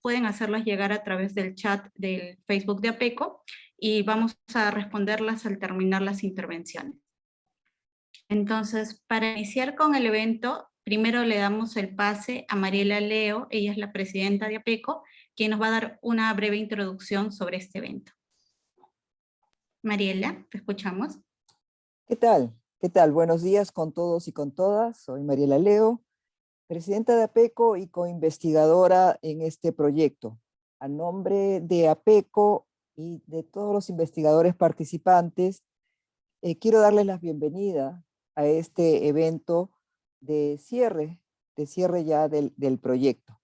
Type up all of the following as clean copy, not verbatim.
pueden hacerlas llegar a través del chat del Facebook de APECO y vamos a responderlas al terminar las intervenciones. Entonces, para iniciar con el evento, primero le damos el pase a Mariela Leo, ella es la presidenta de APECO, quien nos va a dar una breve introducción sobre este evento. Mariela, te escuchamos. ¿Qué tal? ¿Qué tal? Buenos días con todos y con todas. Soy Mariela Leo, presidenta de APECO y coinvestigadora en este proyecto. A nombre de APECO y de todos los investigadores participantes, quiero darles la bienvenida a este evento de cierre ya del proyecto.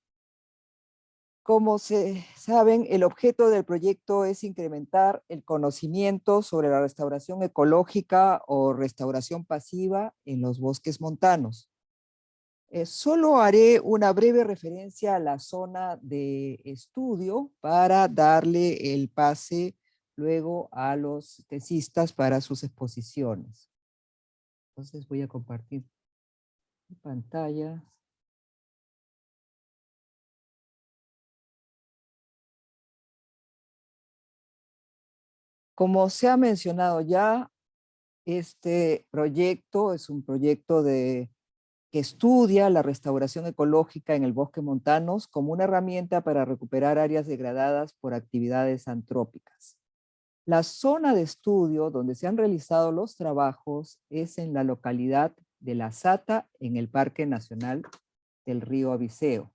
Como saben, el objeto del proyecto es incrementar el conocimiento sobre la restauración ecológica o restauración pasiva en los bosques montanos. Solo haré una breve referencia a la zona de estudio para darle el pase luego a los tesistas para sus exposiciones. Entonces voy a compartir mi pantalla. Como se ha mencionado ya, este proyecto es un proyecto que estudia la restauración ecológica en el bosque montanos como una herramienta para recuperar áreas degradadas por actividades antrópicas. La zona de estudio donde se han realizado los trabajos es en la localidad de La Sata, en el Parque Nacional del Río Abiseo.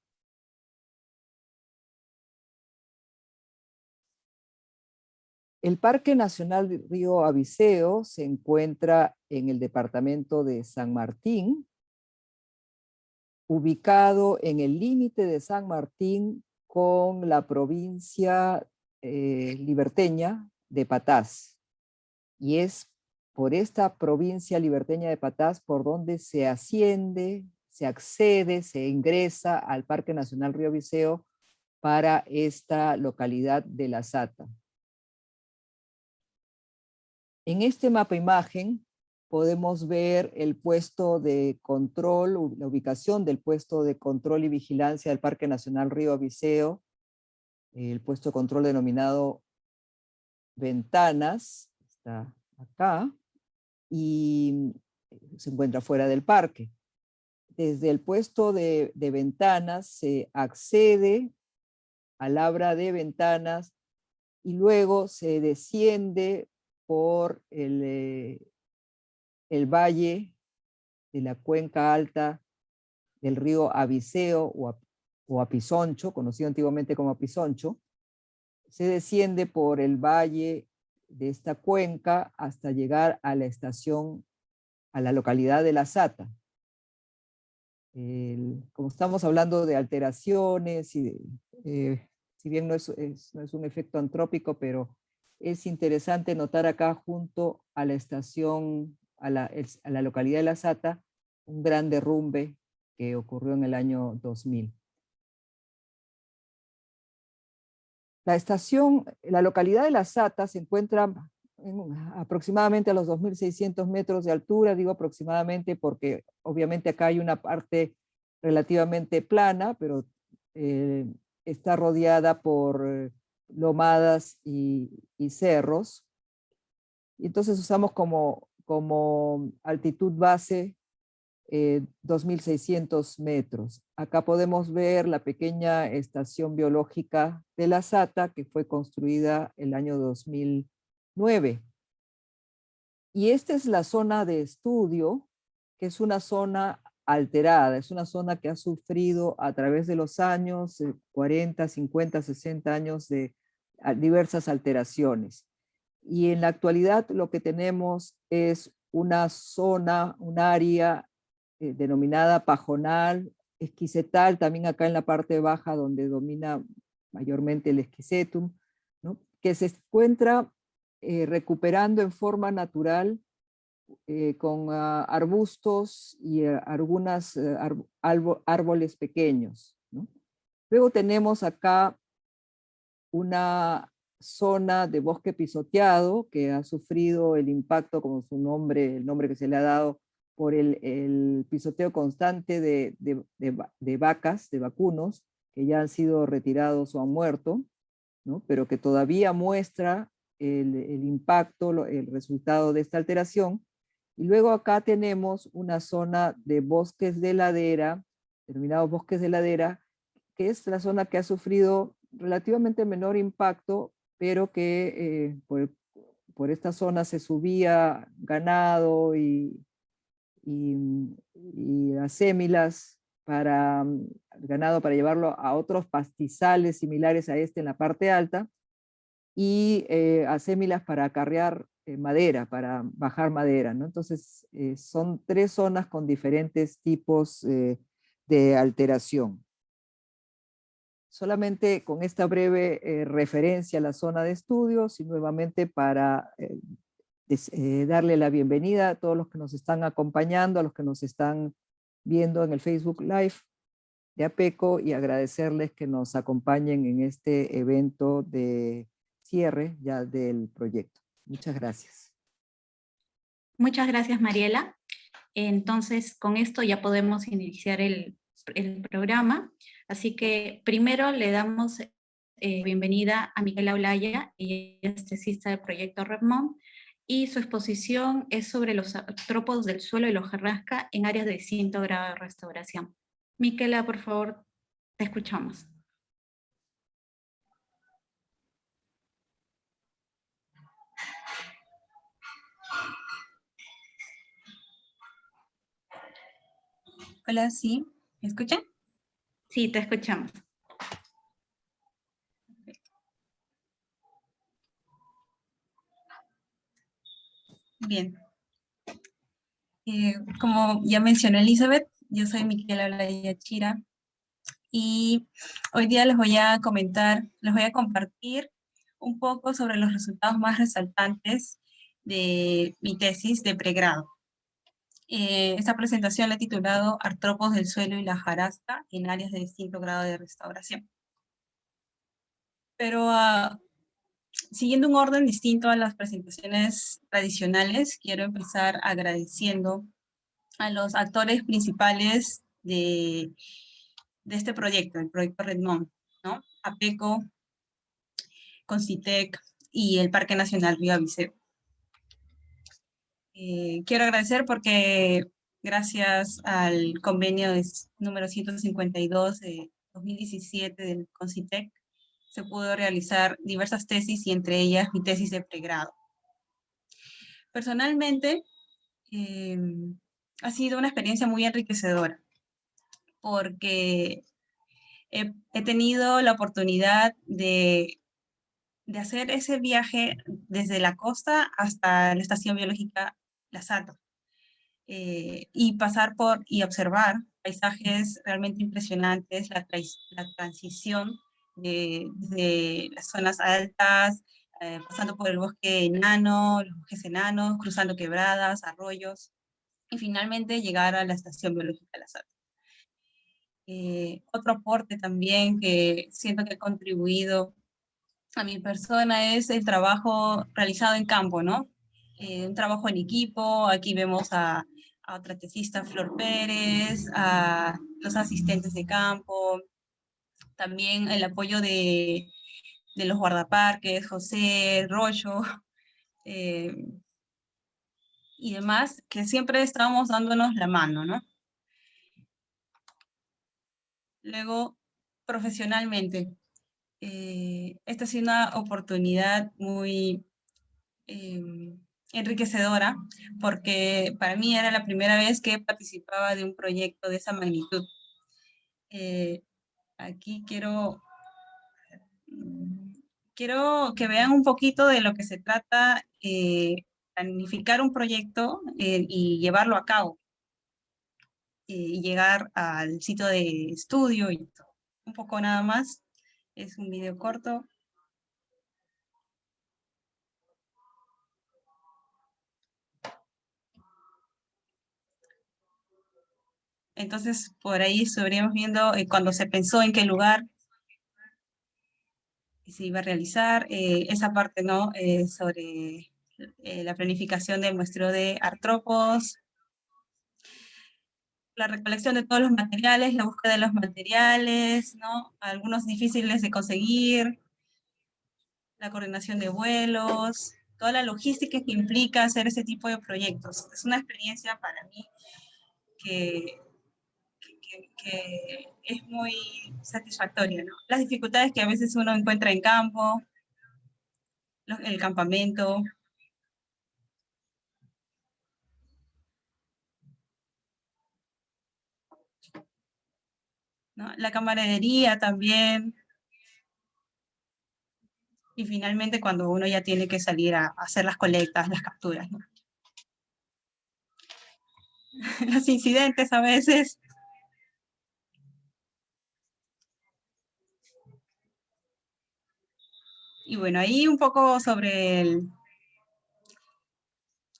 El Parque Nacional del Río Abiseo se encuentra en el departamento de San Martín, ubicado en el límite de San Martín con la provincia liberteña de Patás. Y es por esta provincia liberteña de Patás por donde se asciende, se accede, se ingresa al Parque Nacional Río Abiseo para esta localidad de La Sata. En este mapa imagen podemos ver el puesto de control, la ubicación del puesto de control y vigilancia del Parque Nacional Río Abiseo, el puesto de control denominado Ventanas, está acá, y se encuentra fuera del parque. Desde el puesto de Ventanas se accede al Abra de Ventanas y luego se desciende por el valle de la cuenca alta del río Abiseo o Apisoncho, conocido antiguamente como Apisoncho. Se desciende por el valle de esta cuenca hasta llegar a la estación, a la localidad de La Sata. Como estamos hablando de alteraciones, y si bien no es un efecto antrópico, pero es interesante notar acá junto a la estación, a la localidad de La Sata, un gran derrumbe que ocurrió en el año 2000. La localidad de La Sata se encuentra aproximadamente a los 2.600 metros de altura, digo aproximadamente porque obviamente acá hay una parte relativamente plana, pero está rodeada por lomadas y cerros. Y entonces usamos como altitud base 2.600 metros. Acá podemos ver la pequeña estación biológica de La Sata, que fue construida el año 2009. Y esta es la zona de estudio, que es una zona alterada, es una zona que ha sufrido a través de los años, 40, 50, 60 años de diversas alteraciones. Y en la actualidad lo que tenemos es una zona, un área denominada pajonal, esquisetal, también acá en la parte baja donde domina mayormente el esquisetum, ¿no? Que se encuentra recuperando en forma natural con arbustos y algunos árboles pequeños, ¿no? Luego tenemos acá una zona de bosque pisoteado que ha sufrido el impacto, como su nombre, el nombre que se le ha dado, por el pisoteo constante de vacas, de vacunos, que ya han sido retirados o han muerto, ¿no? Pero que todavía muestra el impacto, el resultado de esta alteración. Y luego acá tenemos una zona de bosques de ladera, denominados bosques de ladera, que es la zona que ha sufrido relativamente menor impacto, pero que por esta zona se subía ganado y acémilas para ganado para llevarlo a otros pastizales similares a este en la parte alta, y acémilas para acarrear madera, para bajar madera, ¿no? Entonces, son 3 zonas con diferentes tipos de alteración. Solamente con esta breve referencia a la zona de estudios y nuevamente para darle la bienvenida a todos los que nos están acompañando, a los que nos están viendo en el Facebook Live de APECO, y agradecerles que nos acompañen en este evento de cierre ya del proyecto. Muchas gracias. Muchas gracias, Mariela. Entonces, con esto ya podemos iniciar el programa. Así que primero le damos bienvenida a Micaela Olaya, ella es tesista del proyecto RedMond, y su exposición es sobre los artrópodos del suelo y la hojarasca en áreas de distinto grado de restauración. Micaela, por favor, te escuchamos. Hola, ¿sí? ¿Me escuchan? Sí, te escuchamos. Bien. Como ya mencionó Elizabeth, yo soy Micaela Olaya Chira y hoy día les voy a compartir un poco sobre los resultados más resaltantes de mi tesis de pregrado. Esta presentación la he titulado Artrópodos del suelo y la hojarasca en áreas de distinto grado de restauración. Pero siguiendo un orden distinto a las presentaciones tradicionales, quiero empezar agradeciendo a los actores principales de este proyecto, el proyecto RedMond, ¿no? APECO, Concitec y el Parque Nacional Río Aviseu. Quiero agradecer porque gracias al convenio número 152 de 2017 del Concitec, se pudo realizar diversas tesis y entre ellas mi tesis de pregrado. Personalmente, ha sido una experiencia muy enriquecedora porque he tenido la oportunidad de hacer ese viaje desde la costa hasta la estación biológica La Sata y pasar y observar paisajes realmente impresionantes, la transición de las zonas altas, pasando por el bosque enano, los bosques enanos, cruzando quebradas, arroyos, y finalmente llegar a la estación biológica La Sata. Otro aporte también que siento que ha contribuido a mi persona es el trabajo realizado en campo, ¿no? Un trabajo en equipo. Aquí vemos a otra tesista, Flor Pérez, a los asistentes de campo, también el apoyo de los guardaparques, José, Rocho, y demás, que siempre estábamos dándonos la mano, ¿no? Luego, profesionalmente, esta ha sido una oportunidad muy enriquecedora, porque para mí era la primera vez que participaba de un proyecto de esa magnitud. Aquí quiero que vean un poquito de lo que se trata, planificar un proyecto y llevarlo a cabo, y llegar al sitio de estudio y todo. Un poco nada más, es un video corto. Entonces, por ahí estaríamos viendo cuando se pensó en qué lugar se iba a realizar, esa parte, ¿no? Sobre la planificación del muestreo de artrópodos. la recolección de todos los materiales, la búsqueda de los materiales, ¿no? Algunos difíciles de conseguir, la coordinación de vuelos, toda la logística que implica hacer ese tipo de proyectos. Es una experiencia para mí que, que es muy satisfactoria, ¿no? Las dificultades que a veces uno encuentra en campo, el campamento. ¿No? La camaradería también. Y finalmente cuando uno ya tiene que salir a hacer las colectas, las capturas, ¿no? Los incidentes a veces. Y bueno, ahí un poco sobre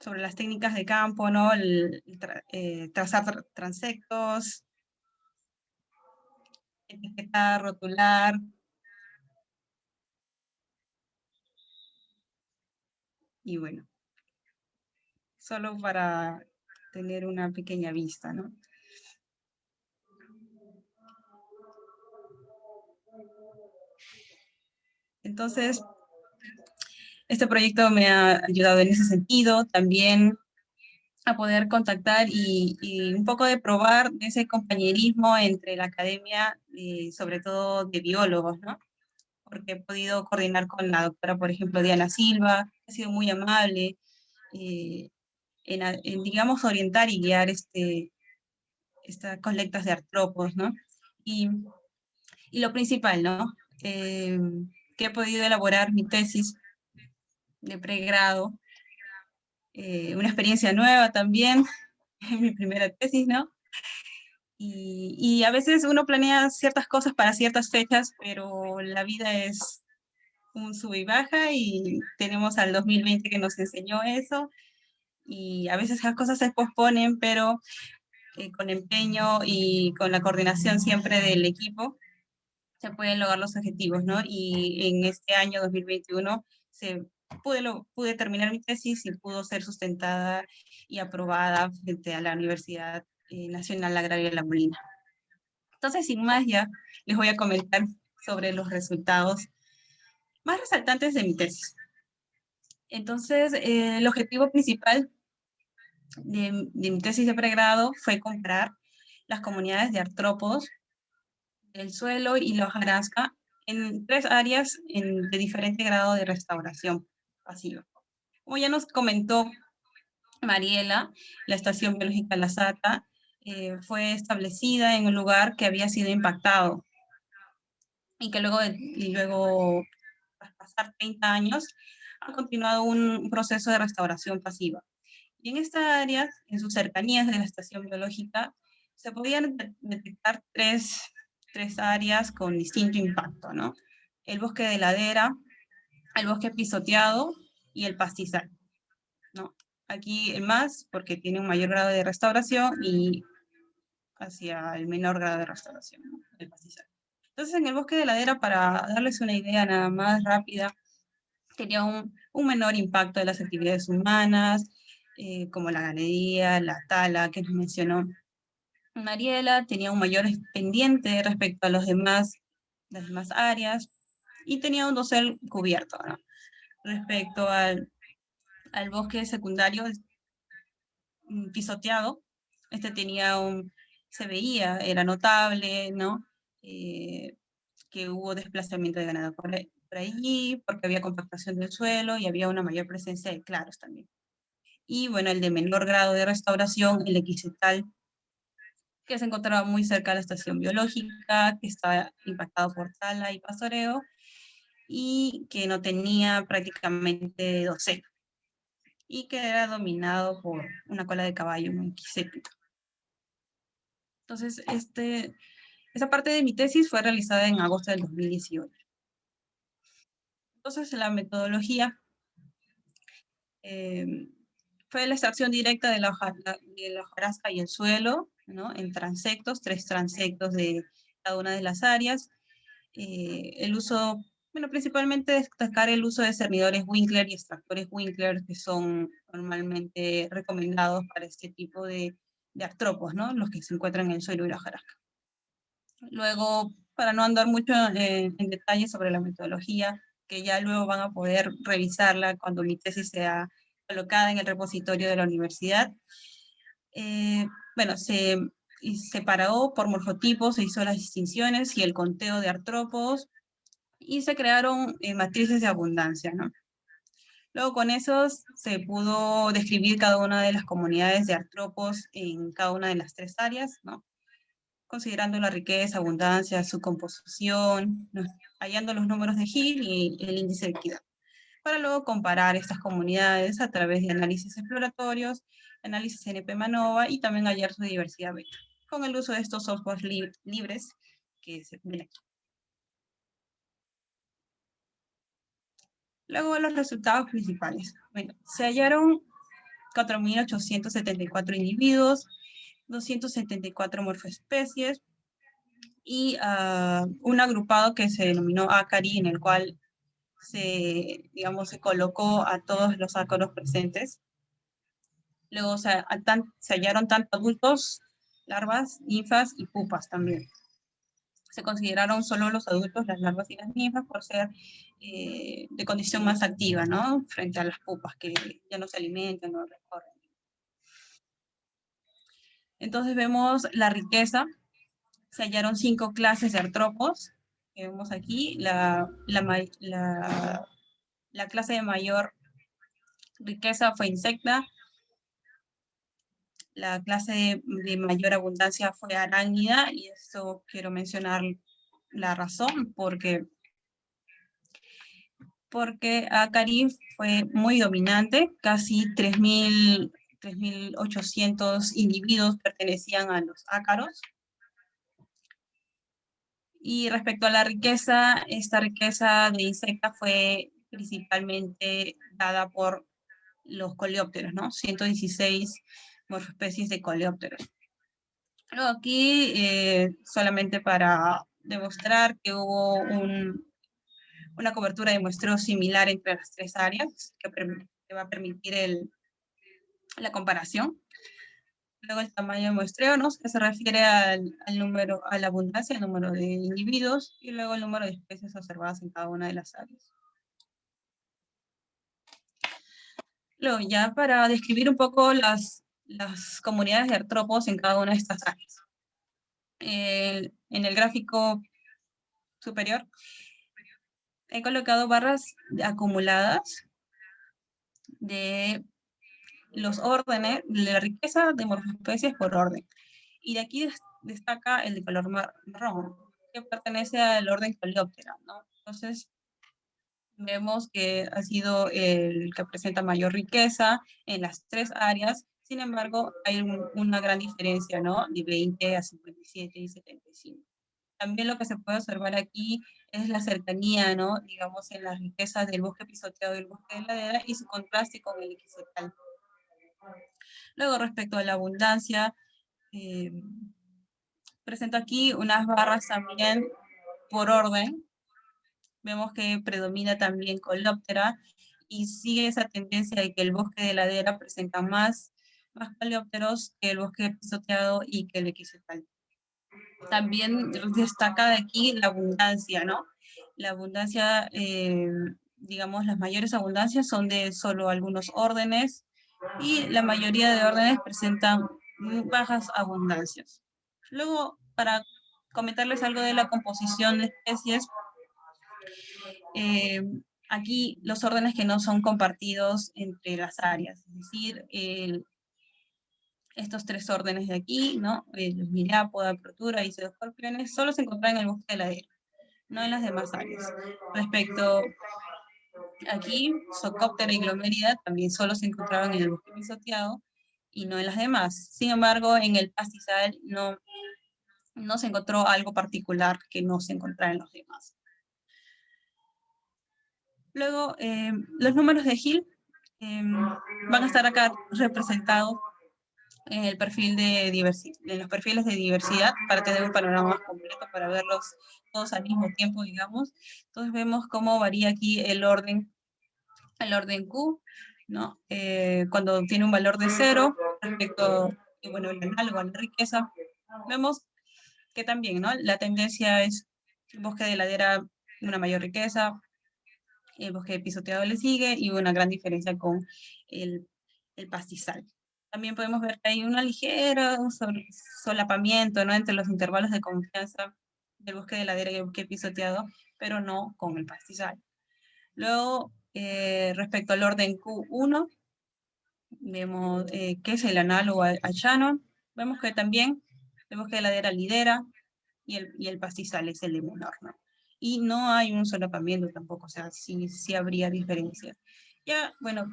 las técnicas de campo, ¿no? Trazar transectos, etiquetar, rotular. Y bueno, solo para tener una pequeña vista, ¿no? Entonces, este proyecto me ha ayudado en ese sentido, también a poder contactar y un poco de probar ese compañerismo entre la academia, sobre todo de biólogos, ¿no? Porque he podido coordinar con la doctora, por ejemplo, Diana Silva, ha sido muy amable en, digamos, orientar y guiar estas colectas de artrópodos, ¿no? Y, y lo principal, ¿no? Que he podido elaborar mi tesis de pregrado, una experiencia nueva también, mi primera tesis, ¿no? Y a veces uno planea ciertas cosas para ciertas fechas, pero la vida es un sube y baja y tenemos al 2020 que nos enseñó eso y a veces las cosas se posponen, pero con empeño y con la coordinación siempre del equipo se pueden lograr los objetivos, ¿no? Y en este año 2021 pude terminar mi tesis y pudo ser sustentada y aprobada frente a la Universidad Nacional Agraria de La Molina. Entonces, sin más, ya les voy a comentar sobre los resultados más resaltantes de mi tesis. Entonces, el objetivo principal de mi tesis de pregrado fue comparar las comunidades de artrópodos, el suelo y la hojarasca en 3 áreas de diferente grado de restauración pasiva. Como ya nos comentó Mariela, la Estación Biológica La Sata fue establecida en un lugar que había sido impactado y que luego tras pasar 30 años, ha continuado un proceso de restauración pasiva. Y en esta área, en sus cercanías de la estación biológica, se podían detectar tres áreas con distinto impacto, ¿no? El bosque de ladera, el bosque pisoteado y el pastizal, ¿no? Aquí el más, porque tiene un mayor grado de restauración y hacia el menor grado de restauración, ¿no? El pastizal. Entonces, en el bosque de ladera, para darles una idea nada más rápida, tenía un menor impacto de las actividades humanas, como la ganadería, la tala que nos mencionó Mariela, tenía un mayor pendiente respecto a las demás áreas y tenía un dosel cubierto, ¿no? Respecto al bosque secundario pisoteado, se veía, era notable, ¿no? Que hubo desplazamiento de ganado por allí, porque había compactación del suelo y había una mayor presencia de claros también. Y bueno, el de menor grado de restauración, el equisetal, que se encontraba muy cerca de la estación biológica, que estaba impactado por tala y pastoreo, y que no tenía prácticamente dosel, y que era dominado por una cola de caballo muy equisépita. Entonces, esa parte de mi tesis fue realizada en agosto del 2018. Entonces, la metodología fue la extracción directa de la hojarasca y el suelo, ¿no? En transectos, 3 transectos de cada una de las áreas. El uso, bueno, principalmente destacar el uso de cernidores Winkler y extractores Winkler, que son normalmente recomendados para este tipo de artrópodos, ¿no? Los que se encuentran en el suelo y la hojarasca. Luego, para no andar mucho en detalle sobre la metodología, que ya luego van a poder revisarla cuando mi tesis sea colocada en el repositorio de la universidad. Bueno, se separó por morfotipos, se hizo las distinciones y el conteo de artrópodos, y se crearon matrices de abundancia, ¿no? Luego con esos se pudo describir cada una de las comunidades de artrópodos en cada una de las 3 áreas, ¿no? Considerando la riqueza, abundancia, su composición, ¿no? Hallando los números de Hill y el índice de equidad, para luego comparar estas comunidades a través de análisis exploratorios, análisis NP-MANOVA y también hallar su diversidad beta, con el uso de estos softwares libres que se ven aquí. Luego los resultados principales. Bueno, se hallaron 4.874 individuos, 274 morfoespecies y un agrupado que se denominó ACARI, en el cual se colocó a todos los ácaros presentes. Luego se hallaron tanto adultos, larvas, ninfas y pupas también. Se consideraron solo los adultos, las larvas y las ninfas, por ser de condición más activa, ¿no? Frente a las pupas que ya no se alimentan, no recorren. Entonces vemos la riqueza. Se hallaron 5 clases de artrópodos, que vemos aquí. La clase de mayor riqueza fue insecta. La clase de mayor abundancia fue arácnida, y esto quiero mencionar la razón, porque Acari fue muy dominante. Casi 3.800 individuos pertenecían a los ácaros. Y respecto a la riqueza, esta riqueza de insecta fue principalmente dada por los coleópteros, ¿no? 116 morfoespecies de coleópteros. Luego aquí, solamente para demostrar que hubo una cobertura de muestreo similar entre las 3 áreas, que va a permitir la comparación. Luego el tamaño de muestreo, ¿no? Que se refiere al número, a la abundancia, el número de individuos, y luego el número de especies observadas en cada una de las áreas. Luego, ya para describir un poco las comunidades de artrópodos en cada una de estas áreas. En el gráfico superior he colocado barras acumuladas de los órdenes, de la riqueza de morfoespecies por orden. Y de aquí destaca el de color marrón, que pertenece al orden Coleoptera, ¿no? Entonces, vemos que ha sido el que presenta mayor riqueza en las 3 áreas. Sin embargo, hay una gran diferencia, ¿no? De 20 a 57 y 75. También lo que se puede observar aquí es la cercanía, ¿no? Digamos, en las riquezas del bosque pisoteado y el bosque de ladera, y su contraste con el equisetal. Luego, respecto a la abundancia, presento aquí unas barras también por orden. Vemos que predomina también Coleoptera, y sigue esa tendencia de que el bosque de ladera presenta más coleópteros que el bosque pisoteado y que el equisetal. También destaca de aquí la abundancia, ¿no? La abundancia, digamos, las mayores abundancias son de solo algunos órdenes, y la mayoría de órdenes presentan bajas abundancias. Luego, para comentarles algo de la composición de especies, aquí los órdenes que no son compartidos entre las áreas, es decir, estos 3 órdenes de aquí, ¿no? Los Myriapoda, Protura y Pseudoscorpiones, solo se encuentran en el bosque de ladera, no en las demás áreas. Respecto aquí, Socóptera y Glomerida también solo se encontraban en el bosque pisoteado y no en las demás. Sin embargo, en el pastizal no se encontró algo particular que no se encontrara en los demás. Luego, los números de Hill van a estar acá representados en el perfil de en los perfiles de diversidad, para tener un panorama más completo, para verlos todos al mismo tiempo, digamos. Entonces vemos cómo varía aquí el orden Q, ¿no? Cuando tiene un valor de 0 respecto y bueno, el análogo a la riqueza, vemos que también, ¿no? La tendencia es el bosque de ladera, una mayor riqueza, el bosque de pisoteado le sigue, y una gran diferencia con el, el pastizal. También podemos ver que hay una ligera solapamiento, ¿no?, entre los intervalos de confianza del bosque de ladera y el bosque pisoteado, pero no con el pastizal. Luego, respecto al orden Q1, vemos que es el análogo al Shannon. Vemos que también el bosque de ladera lidera y el pastizal es el de menor, ¿no? Y no hay un solapamiento tampoco, o sea, sí habría diferencias. Ya, bueno,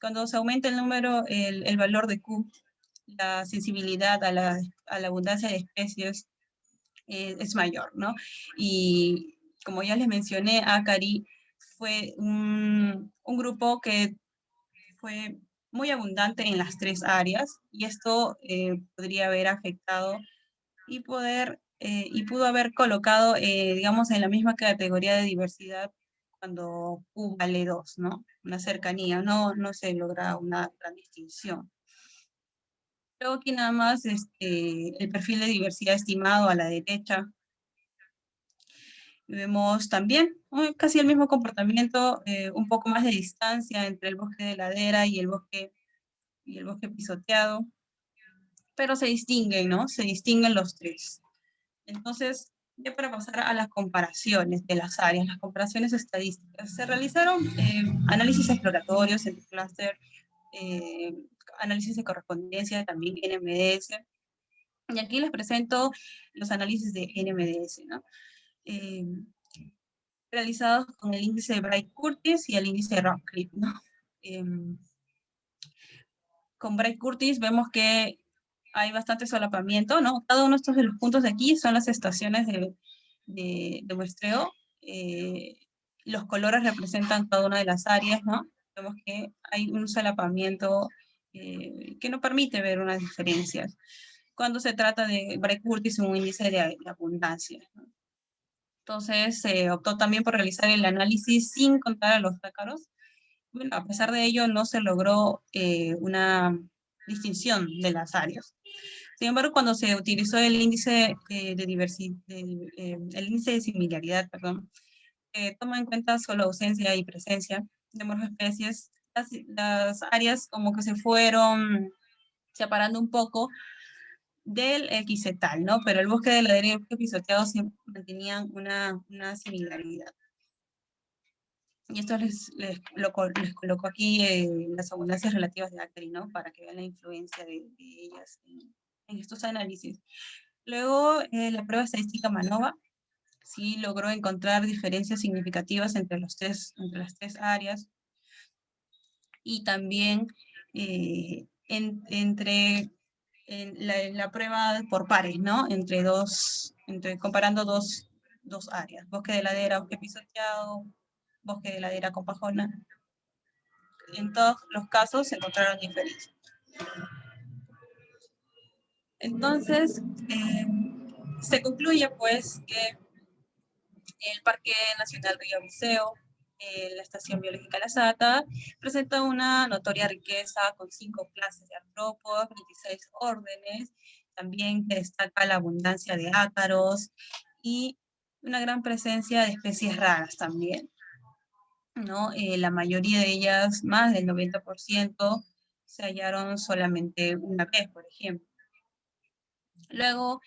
cuando se aumenta el número, el valor de Q, la sensibilidad a la abundancia de especies es mayor, ¿no? Y como ya les mencioné, Acari fue un grupo que fue muy abundante en las tres áreas, y esto podría haber afectado y pudo haber colocado, digamos, en la misma categoría de diversidad cuando Q vale 2, ¿no? Una cercanía, no se logra una gran distinción. Luego aquí nada más el perfil de diversidad estimado a la derecha. Vemos también casi el mismo comportamiento, un poco más de distancia entre el bosque de ladera y el bosque pisoteado, pero se distinguen, ¿no? Se distinguen los tres. Entonces, ya para pasar a las comparaciones de las áreas, las comparaciones estadísticas, se realizaron análisis exploratorios en clúster, análisis de correspondencia, también NMDS, y aquí les presento los análisis de NMDS, ¿no? Realizados con el índice de Bright-Curtis y el índice de Radcliffe, ¿no? Con Bright-Curtis vemos que hay bastante solapamiento, ¿no? Cada uno de estos los puntos de aquí son las estaciones de muestreo. Los colores representan cada una de las áreas, ¿no? Vemos que hay un solapamiento que no permite ver unas diferencias cuando se trata de Bright-Curtis, un índice de abundancia, ¿no? Entonces se optó también por realizar el análisis sin contar a los ácaros. Bueno, a pesar de ello no se logró una distinción de las áreas. Sin embargo, cuando se utilizó el índice el índice de similaridad, perdón, toma en cuenta solo ausencia y presencia de morfoespecies, las áreas como que se fueron separando un poco del equisetal, ¿no? Pero el bosque de ladera y el bosque pisoteado siempre mantenían una similaridad. Y esto les coloco aquí las abundancias relativas de Acari, ¿no? Para que vean la influencia de ellas en estos análisis. Luego, la prueba estadística MANOVA sí logró encontrar diferencias significativas entre las tres áreas, y también entre la prueba por pares, ¿no? Comparando dos áreas, bosque de ladera, bosque pisoteado, bosque de ladera con pajona. En todos los casos se encontraron diferencias. Entonces, se concluye pues que el Parque Nacional Río Viseo, la Estación Biológica La Sata, presenta una notoria riqueza con 5 clases de artrópodos, 26 órdenes, también que destaca la abundancia de ácaros y una gran presencia de especies raras también, ¿no? La mayoría de ellas, más del 90%, se hallaron solamente una vez, por ejemplo. Luego,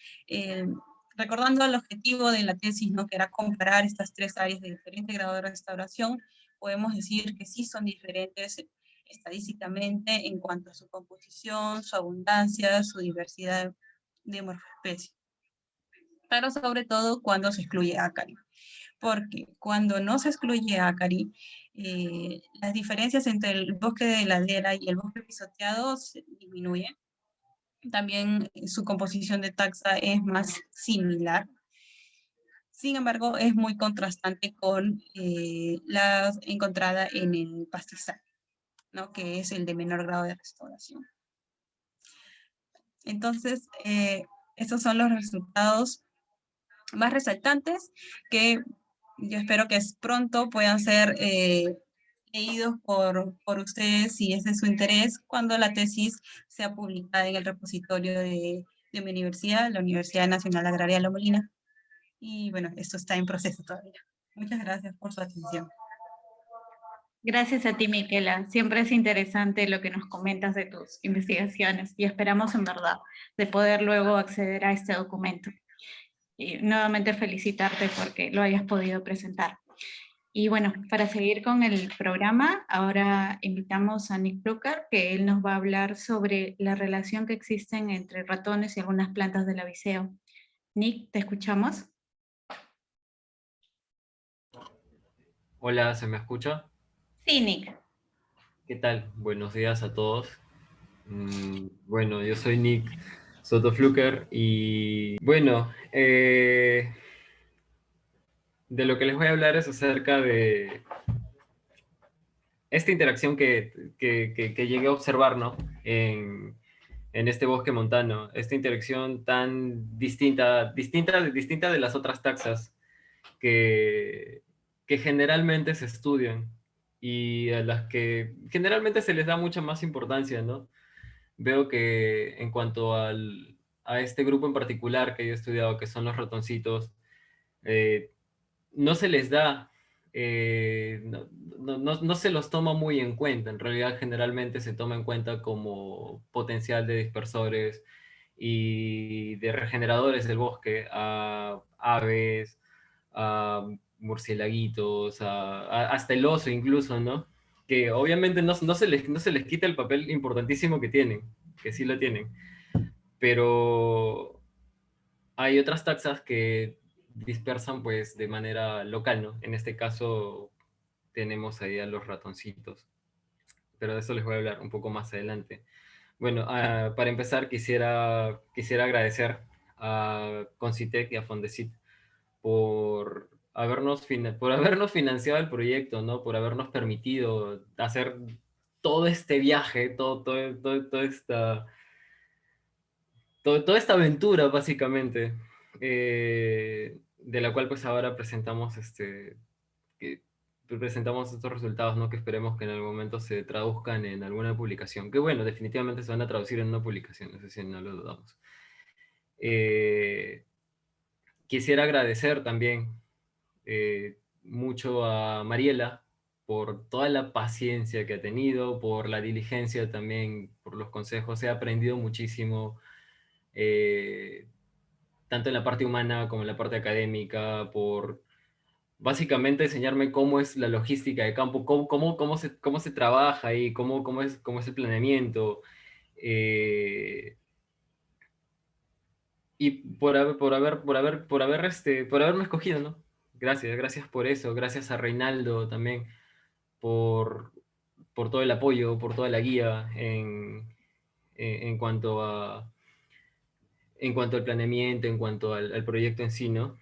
recordando el objetivo de la tesis, ¿no?, que era comparar estas tres áreas de diferente grado de restauración, podemos decir que sí son diferentes estadísticamente en cuanto a su composición, su abundancia, su diversidad de morfoespecies. Pero sobre todo cuando se excluye Acari. Porque cuando no se excluye Acari, las diferencias entre el bosque de ladera y el bosque pisoteado disminuyen. También su composición de taxa es más similar. Sin embargo, es muy contrastante con la encontrada en el pastizal, ¿no?, que es el de menor grado de restauración. Entonces, estos son los resultados más resaltantes que yo espero que pronto puedan ser leídos por ustedes, si ese es su interés, cuando la tesis sea publicada en el repositorio de mi universidad, la Universidad Nacional Agraria La Molina. Y bueno, esto está en proceso todavía. Muchas gracias por su atención. Gracias a ti, Miquela. Siempre es interesante lo que nos comentas de tus investigaciones y esperamos en verdad de poder luego acceder a este documento. Y nuevamente felicitarte porque lo hayas podido presentar. Y bueno, para seguir con el programa, ahora invitamos a Nick Brucker, que él nos va a hablar sobre la relación que existe entre ratones y algunas plantas del laviceo. Nick, ¿te escuchamos? Hola, ¿se me escucha? Sí, Nick. ¿Qué tal? Buenos días a todos. Bueno, yo soy Nick Sotofluker y bueno, de lo que les voy a hablar es acerca de esta interacción que llegué a observar, ¿no? En este bosque montano, esta interacción tan distinta de las otras taxas que, que generalmente se estudian y a las que generalmente se les da mucha más importancia, ¿no? Veo que en cuanto a este grupo en particular que yo he estudiado, que son los ratoncitos, eh, no se les da, no se los toma muy en cuenta. En realidad, generalmente se toma en cuenta como potencial de dispersores y de regeneradores del bosque a aves, a murcielaguitos, hasta el oso incluso, ¿no? Que obviamente no se les quita el papel importantísimo que tienen, que sí lo tienen, pero hay otras taxas que dispersan pues de manera local, ¿no? En este caso tenemos ahí a los ratoncitos, pero de eso les voy a hablar un poco más adelante. Bueno, para empezar quisiera agradecer a Concitec y a Fondesit por habernos financiado el proyecto, ¿no? Por habernos permitido hacer todo este viaje, toda esta aventura, básicamente, de la cual pues ahora que presentamos estos resultados, ¿no? Que esperemos que en algún momento se traduzcan en alguna publicación. Que bueno, definitivamente se van a traducir en una publicación, eso sí, no lo dudamos. Quisiera agradecer también mucho a Mariela por toda la paciencia que ha tenido, por la diligencia también, por los consejos. He aprendido muchísimo, eh, tanto en la parte humana como en la parte académica, por básicamente enseñarme cómo es la logística de campo, cómo se trabaja ahí, cómo es el planeamiento. eh, y por haberme escogido, ¿no? Gracias por eso, gracias a Reinaldo también por, por todo el apoyo, por toda la guía en cuanto en cuanto al planeamiento, en cuanto al proyecto en sí, ¿no?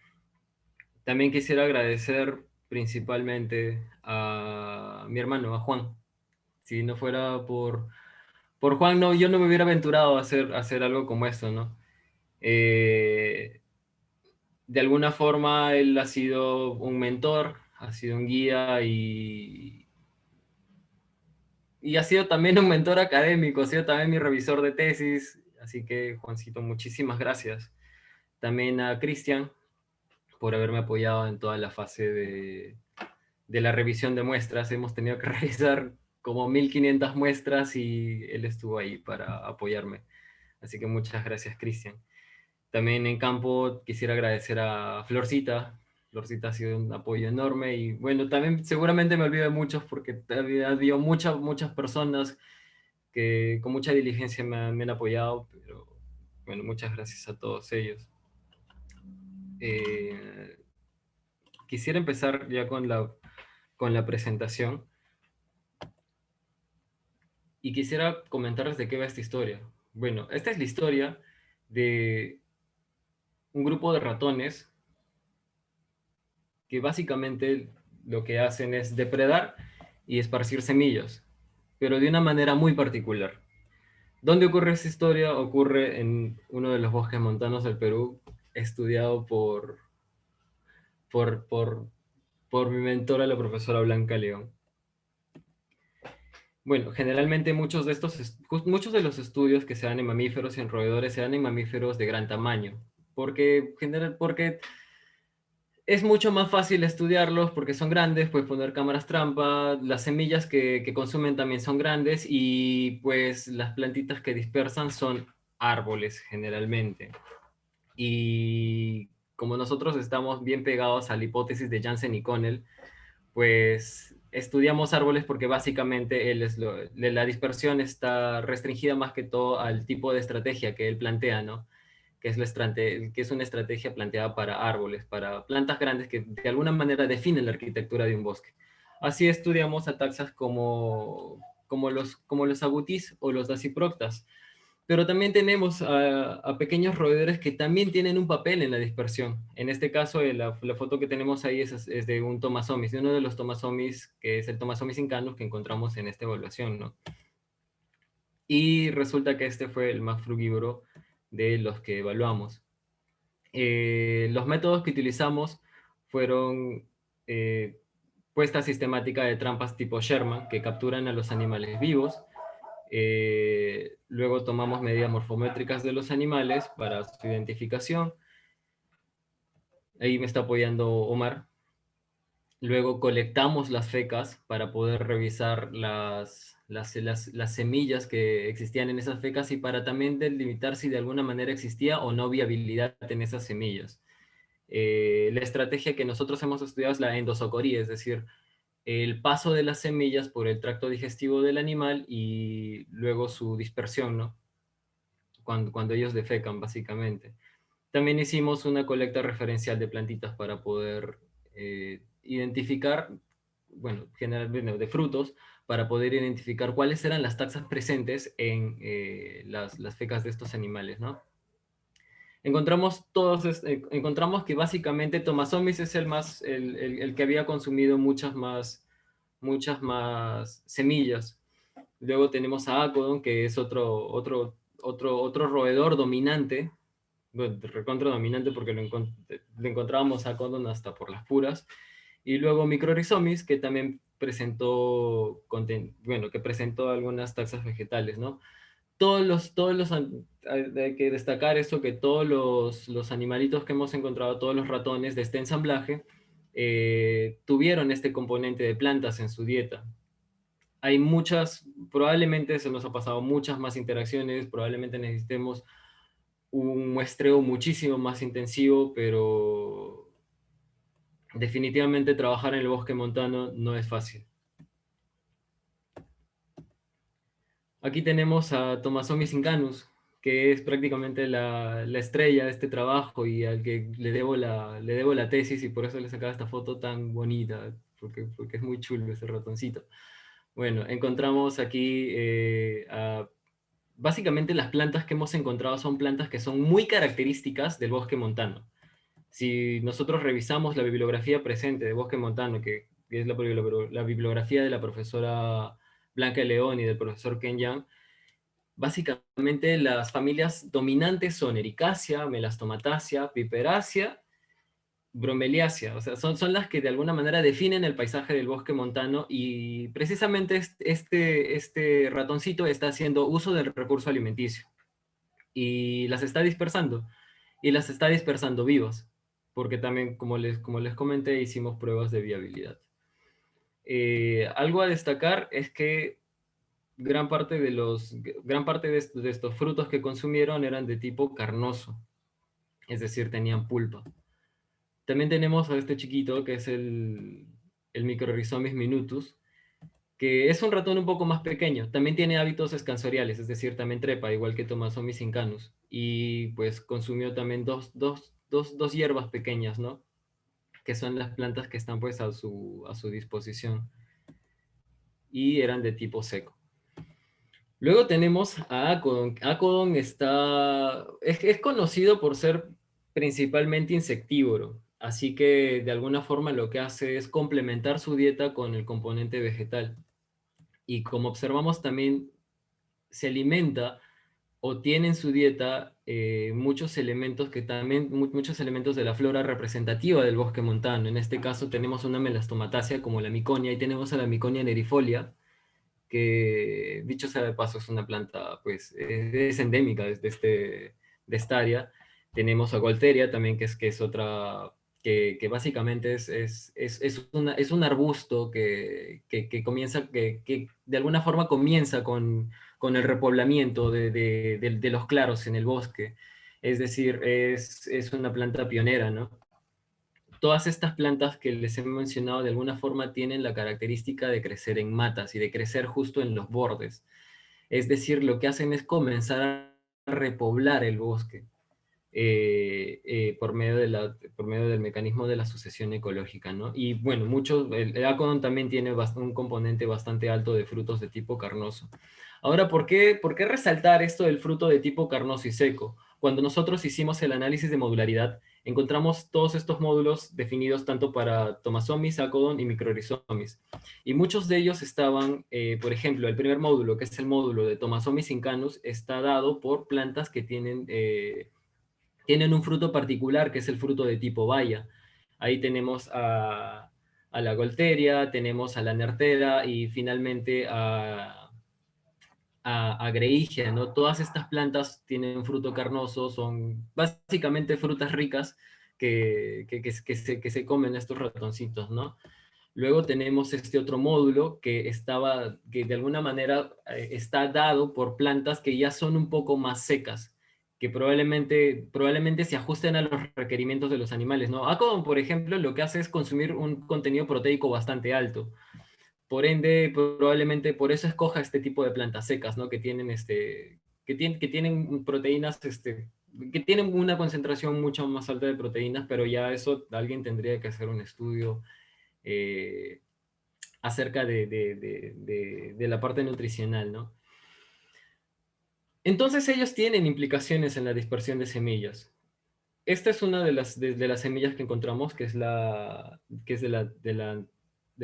También quisiera agradecer principalmente a mi hermano, a Juan. Si no fuera por Juan, no, yo no me hubiera aventurado a hacer algo como esto, ¿no? Eh, de alguna forma él ha sido un mentor, ha sido un guía y ha sido también un mentor académico, ha sido también mi revisor de tesis, así que Juancito, muchísimas gracias. También a Cristian por haberme apoyado en toda la fase de la revisión de muestras. Hemos tenido que revisar como 1500 muestras y él estuvo ahí para apoyarme. Así que muchas gracias, Cristian. También en campo quisiera agradecer a Florcita. Florcita ha sido un apoyo enorme y bueno, también seguramente me olvido de muchos porque ha habido muchas personas que con mucha diligencia me han apoyado, pero bueno, muchas gracias a todos ellos. Eh, Quisiera empezar ya con la presentación y quisiera comentarles de qué va esta historia. Bueno, esta es la historia de un grupo de ratones que básicamente lo que hacen es depredar y esparcir semillas, pero de una manera muy particular. ¿Dónde ocurre esta historia? Ocurre en uno de los bosques montanos del Perú, estudiado por, por, por mi mentora, la profesora Blanca León. Bueno, generalmente muchos muchos de los estudios que se dan en mamíferos y en roedores se dan en mamíferos de gran tamaño, porque es mucho más fácil estudiarlos porque son grandes, puedes poner cámaras trampa, las semillas que consumen también son grandes y pues las plantitas que dispersan son árboles generalmente. Y como nosotros estamos bien pegados a la hipótesis de Jansen y Connell, pues estudiamos árboles porque básicamente la dispersión está restringida más que todo al tipo de estrategia que él plantea, ¿no? Que es una estrategia planteada para árboles, para plantas grandes que de alguna manera definen la arquitectura de un bosque. Así estudiamos a taxas como los agoutis o los dasyproctas, pero también tenemos a pequeños roedores que también tienen un papel en la dispersión. En este caso, la foto que tenemos ahí es de un tomasomis, de uno de los tomasomis, que es el tomasomis incanus que encontramos en esta evaluación, ¿no? Y resulta que este fue el más frugívoro de los que evaluamos. Los métodos que utilizamos fueron puesta sistemática de trampas tipo Sherman, que capturan a los animales vivos. Luego tomamos medidas morfométricas de los animales para su identificación. Ahí me está apoyando Omar. Luego colectamos las fecas para poder revisar las semillas que existían en esas fecas y para también delimitar si de alguna manera existía o no viabilidad en esas semillas. La estrategia que nosotros hemos estudiado es la endosocoría, es decir, el paso de las semillas por el tracto digestivo del animal y luego su dispersión, ¿no? Cuando ellos defecan, básicamente. También hicimos una colecta referencial de plantitas para poder identificar, bueno, generalmente de frutos, para poder identificar cuáles eran las taxas presentes en las fecas de estos animales, ¿no? Encontramos que básicamente Tomasomis es el que había consumido muchas más semillas. Luego tenemos a Acodon, que es otro roedor dominante, bueno, recontra dominante porque le encontrábamos a Acodon hasta por las puras. Y luego Microrhizomis, que también que presentó algunas taxas vegetales, ¿no? Hay que destacar eso, que todos los animalitos que hemos encontrado, todos los ratones de este ensamblaje, tuvieron este componente de plantas en su dieta. Hay probablemente se nos ha pasado muchas más interacciones, probablemente necesitemos un muestreo muchísimo más intensivo, pero definitivamente trabajar en el bosque montano no es fácil. Aquí tenemos a Tomasomis incanus, que es prácticamente la estrella de este trabajo y al que le debo la tesis y por eso le sacaba esta foto tan bonita, porque es muy chulo ese ratoncito. Bueno, encontramos aquí básicamente las plantas que hemos encontrado son plantas que son muy características del bosque montano. Si nosotros revisamos la bibliografía presente de bosque montano, que es la bibliografía de la profesora Blanca León y del profesor Ken Yang, básicamente las familias dominantes son Ericacea, Melastomataceae, Piperacea, Bromeliacea, o sea, son las que de alguna manera definen el paisaje del bosque montano y precisamente este ratoncito está haciendo uso del recurso alimenticio y las está dispersando, y las está dispersando vivas, porque también, como les comenté, hicimos pruebas de viabilidad. Algo a destacar es que gran parte de estos frutos que consumieron eran de tipo carnoso, es decir, tenían pulpa. También tenemos a este chiquito, que es el Microrhizomis minutus, que es un ratón un poco más pequeño. También tiene hábitos escansoriales, es decir, también trepa, igual que Tomasomis incanus. Y pues consumió también dos hierbas pequeñas, ¿no? Que son las plantas que están pues a su disposición. Y eran de tipo seco. Luego tenemos a Acodon. Acodon es conocido por ser principalmente insectívoro, así que de alguna forma lo que hace es complementar su dieta con el componente vegetal. Y como observamos también se alimenta o tiene en su dieta muchos elementos muchos elementos de la flora representativa del bosque montano. En este caso tenemos una Melastomataceae como la miconia y tenemos a la miconia nerifolia, que dicho sea de paso es una planta, pues, es endémica de esta área. Tenemos a Gualteria también, que es otra, que básicamente es un arbusto que comienza, que de alguna forma comienza con el repoblamiento de los claros en el bosque. Es decir, es una planta pionera, ¿no? Todas estas plantas que les he mencionado de alguna forma tienen la característica de crecer en matas y de crecer justo en los bordes. Es decir, lo que hacen es comenzar a repoblar el bosque por medio del mecanismo de la sucesión ecológica, ¿no? Y bueno, el Acodon también tiene un componente bastante alto de frutos de tipo carnoso. Ahora, por qué resaltar esto del fruto de tipo carnoso y seco? Cuando nosotros hicimos el análisis de modularidad, encontramos todos estos módulos definidos tanto para Tomasomis, Acodon y Microrhizomis. Y muchos de ellos estaban, por ejemplo, el primer módulo, que es el módulo de Tomasomis incanus, está dado por plantas que tienen un fruto particular, que es el fruto de tipo baya. Ahí tenemos a la Golteria, tenemos a la Nertera y finalmente a Greigia, ¿no? Todas estas plantas tienen fruto carnoso, son básicamente frutas ricas que se comen estos ratoncitos, ¿no? Luego tenemos este otro módulo que de alguna manera está dado por plantas que ya son un poco más secas, que probablemente se ajusten a los requerimientos de los animales, ¿no? Acodon, por ejemplo, lo que hace es consumir un contenido proteico bastante alto. Por ende, probablemente por eso escoja este tipo de plantas secas, ¿no? Que tienen proteínas, que tienen una concentración mucho más alta de proteínas, pero ya eso alguien tendría que hacer un estudio eh, acerca de la parte nutricional, ¿no? Entonces ellos tienen implicaciones en la dispersión de semillas. Esta es una de las semillas que encontramos, que es de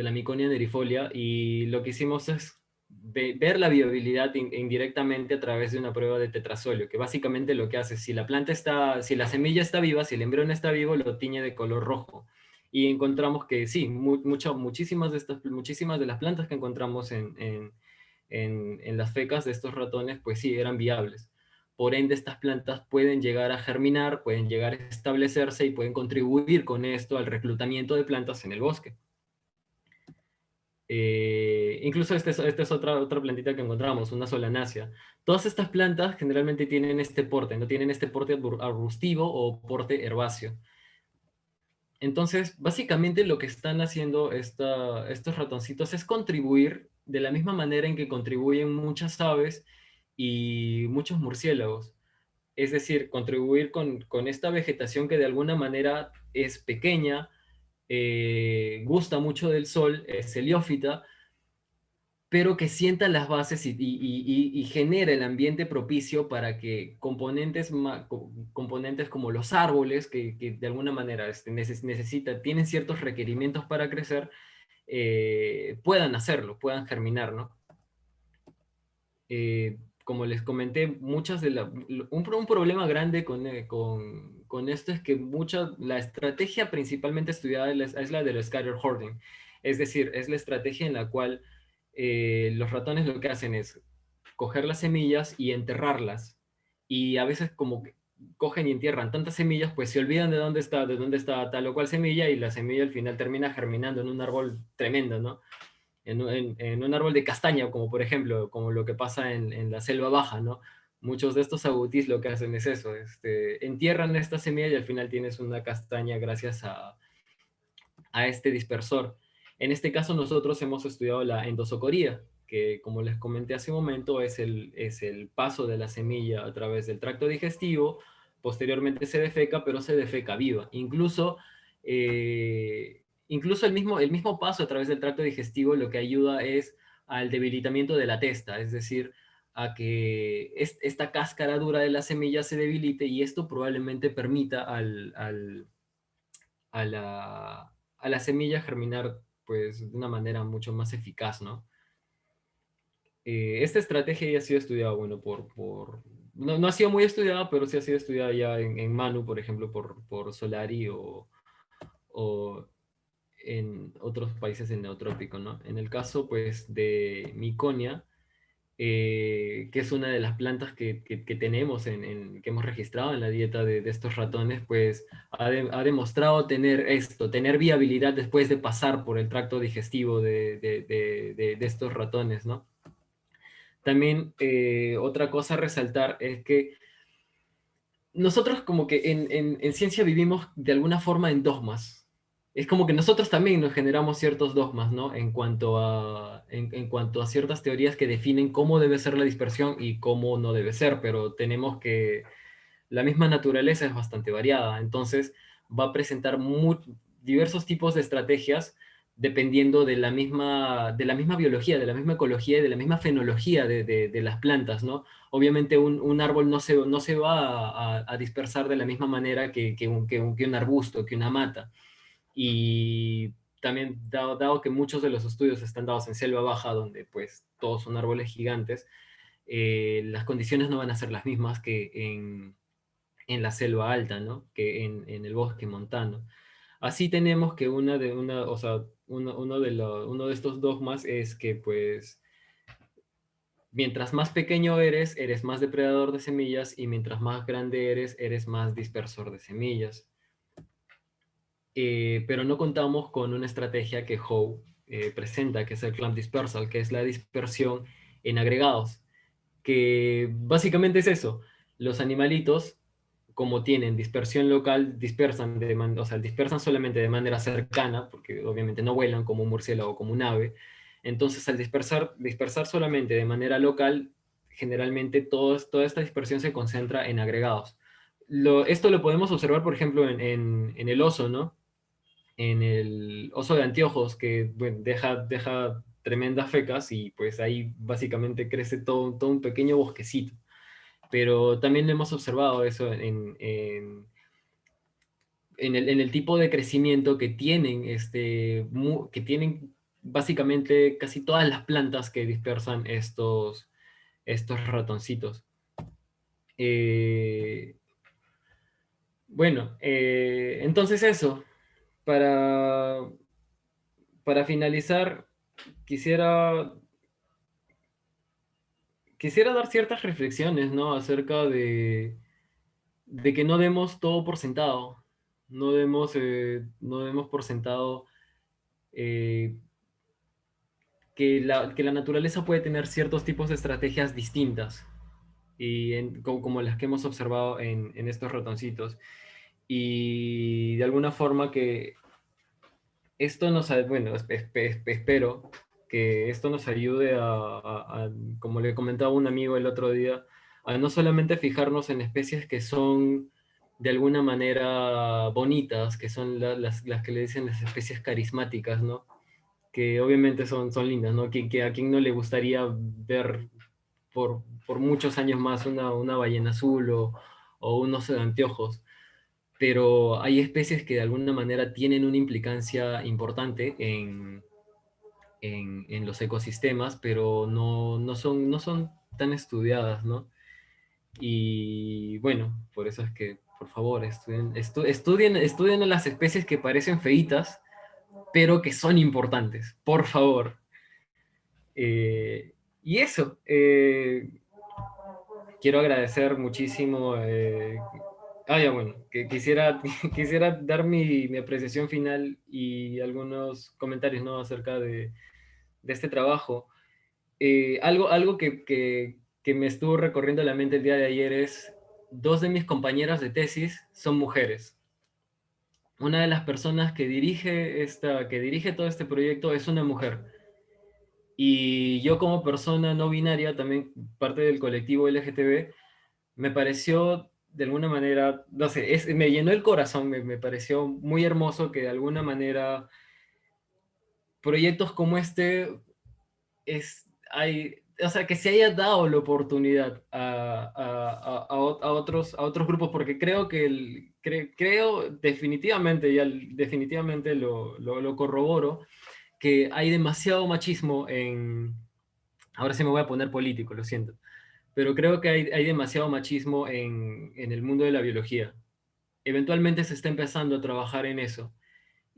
la Miconia nerifolia, y lo que hicimos es ver la viabilidad indirectamente a través de una prueba de tetrasolio, que básicamente lo que hace, si la semilla está viva, si el embrión está vivo, lo tiñe de color rojo. Y encontramos que sí, muchísimas de las plantas que encontramos en las fecas de estos ratones, pues sí, eran viables. Por ende, estas plantas pueden llegar a germinar, pueden llegar a establecerse y pueden contribuir con esto al reclutamiento de plantas en el bosque. Incluso esta es otra plantita que encontramos, una solanácea. Todas estas plantas generalmente tienen este porte, no tienen este porte arbustivo o porte herbáceo. Entonces, básicamente lo que están haciendo estos ratoncitos es contribuir de la misma manera en que contribuyen muchas aves y muchos murciélagos. Es decir, contribuir con esta vegetación que de alguna manera es pequeña, gusta mucho del sol, es heliófita, pero que sienta las bases y genera el ambiente propicio para que componentes como los árboles, que de alguna manera tienen ciertos requerimientos para crecer, puedan hacerlo, puedan germinar, ¿no? Como les comenté, un problema grande con esto es que la estrategia principalmente estudiada es la del scatter hoarding. Es decir, es la estrategia en la cual los ratones lo que hacen es coger las semillas y enterrarlas. Y a veces como que cogen y entierran tantas semillas, pues se olvidan de dónde está tal o cual semilla y la semilla al final termina germinando en un árbol tremendo, ¿no? En un árbol de castaña, como por ejemplo, como lo que pasa en la selva baja, ¿no? Muchos de estos agutís lo que hacen es eso, entierran esta semilla y al final tienes una castaña gracias a este dispersor. En este caso nosotros hemos estudiado la endosocoría, que como les comenté hace un momento es el paso de la semilla a través del tracto digestivo, posteriormente se defeca, pero se defeca viva. Incluso el mismo paso a través del tracto digestivo lo que ayuda es al debilitamiento de la testa, es decir, a que esta cáscara dura de la semilla se debilite y esto probablemente permita a la semilla germinar pues de una manera mucho más eficaz, ¿no? Esta estrategia ya ha sido estudiada, bueno, no ha sido muy estudiada, pero sí ha sido estudiada ya en Manu, por ejemplo, por Solari o en otros países del neotrópico, ¿no? En el caso, pues, de Miconia, que es una de las plantas que tenemos, que hemos registrado en la dieta de estos ratones, pues ha demostrado tener esto, tener viabilidad después de pasar por el tracto digestivo de estos ratones, ¿no? También otra cosa a resaltar es que nosotros como que en ciencia vivimos de alguna forma en dogmas. Es como que nosotros también nos generamos ciertos dogmas, ¿no? En cuanto a ciertas teorías que definen cómo debe ser la dispersión y cómo no debe ser, pero tenemos que la misma naturaleza es bastante variada, entonces va a presentar diversos tipos de estrategias dependiendo de la misma biología, de la misma ecología y de la misma fenología de las plantas, ¿no? Obviamente un árbol no se va a dispersar de la misma manera que un arbusto, que una mata. Y también, dado que muchos de los estudios están dados en selva baja, donde pues todos son árboles gigantes, las condiciones no van a ser las mismas que en la selva alta, ¿no? Que en el bosque montano. Así tenemos que o sea, uno de estos dogmas es que, pues, mientras más pequeño eres, eres más depredador de semillas, y mientras más grande eres más dispersor de semillas. Pero no contamos con una estrategia que Howe presenta, que es el clump dispersal, que es la dispersión en agregados, que básicamente es eso. Los animalitos, como tienen dispersión local, o sea, dispersan solamente de manera cercana, porque obviamente no vuelan como un murciélago o como un ave. Entonces, al dispersar solamente de manera local, generalmente toda esta dispersión se concentra en agregados. Esto lo podemos observar, por ejemplo, en el oso, ¿no? En el oso de anteojos, que bueno, deja tremendas fecas, y pues ahí básicamente crece todo un pequeño bosquecito. Pero también hemos observado eso en el tipo de crecimiento que tienen, que tienen básicamente casi todas las plantas que dispersan estos ratoncitos. Eh, bueno, entonces eso, para, para finalizar, quisiera, quisiera dar ciertas reflexiones, ¿no? Acerca de que no demos todo por sentado, no demos por sentado eh, que la naturaleza puede tener ciertos tipos de estrategias distintas, como las que hemos observado en estos ratoncitos. Y de alguna forma que esto bueno, espero que esto nos ayude como le comentaba un amigo el otro día, a no solamente fijarnos en especies que son de alguna manera bonitas, que son las que le dicen las especies carismáticas, ¿no? Que obviamente son lindas, ¿no? A quien no le gustaría ver por muchos años más una ballena azul o un oso de anteojos, pero hay especies que de alguna manera tienen una implicancia importante en los ecosistemas, pero no son tan estudiadas, ¿no? Y bueno, por eso es que, por favor, estudien a las especies que parecen feitas, pero que son importantes, por favor. Y eso, quiero agradecer muchísimo. Ya bueno, que quisiera dar mi apreciación final y algunos comentarios, ¿no? Acerca de este trabajo. Algo que me estuvo recorriendo la mente el día de ayer es: dos de mis compañeras de tesis son mujeres. Una de las personas que dirige todo este proyecto es una mujer. Y yo, como persona no binaria, también parte del colectivo LGTB, me pareció de alguna manera, no sé, me llenó el corazón, me pareció muy hermoso que de alguna manera proyectos como este o sea, que se haya dado la oportunidad a otros grupos, porque creo que creo definitivamente, definitivamente lo corroboro, que hay demasiado machismo ahora sí me voy a poner político, lo siento, pero creo que hay demasiado machismo en el mundo de la biología. Eventualmente se está empezando a trabajar en eso.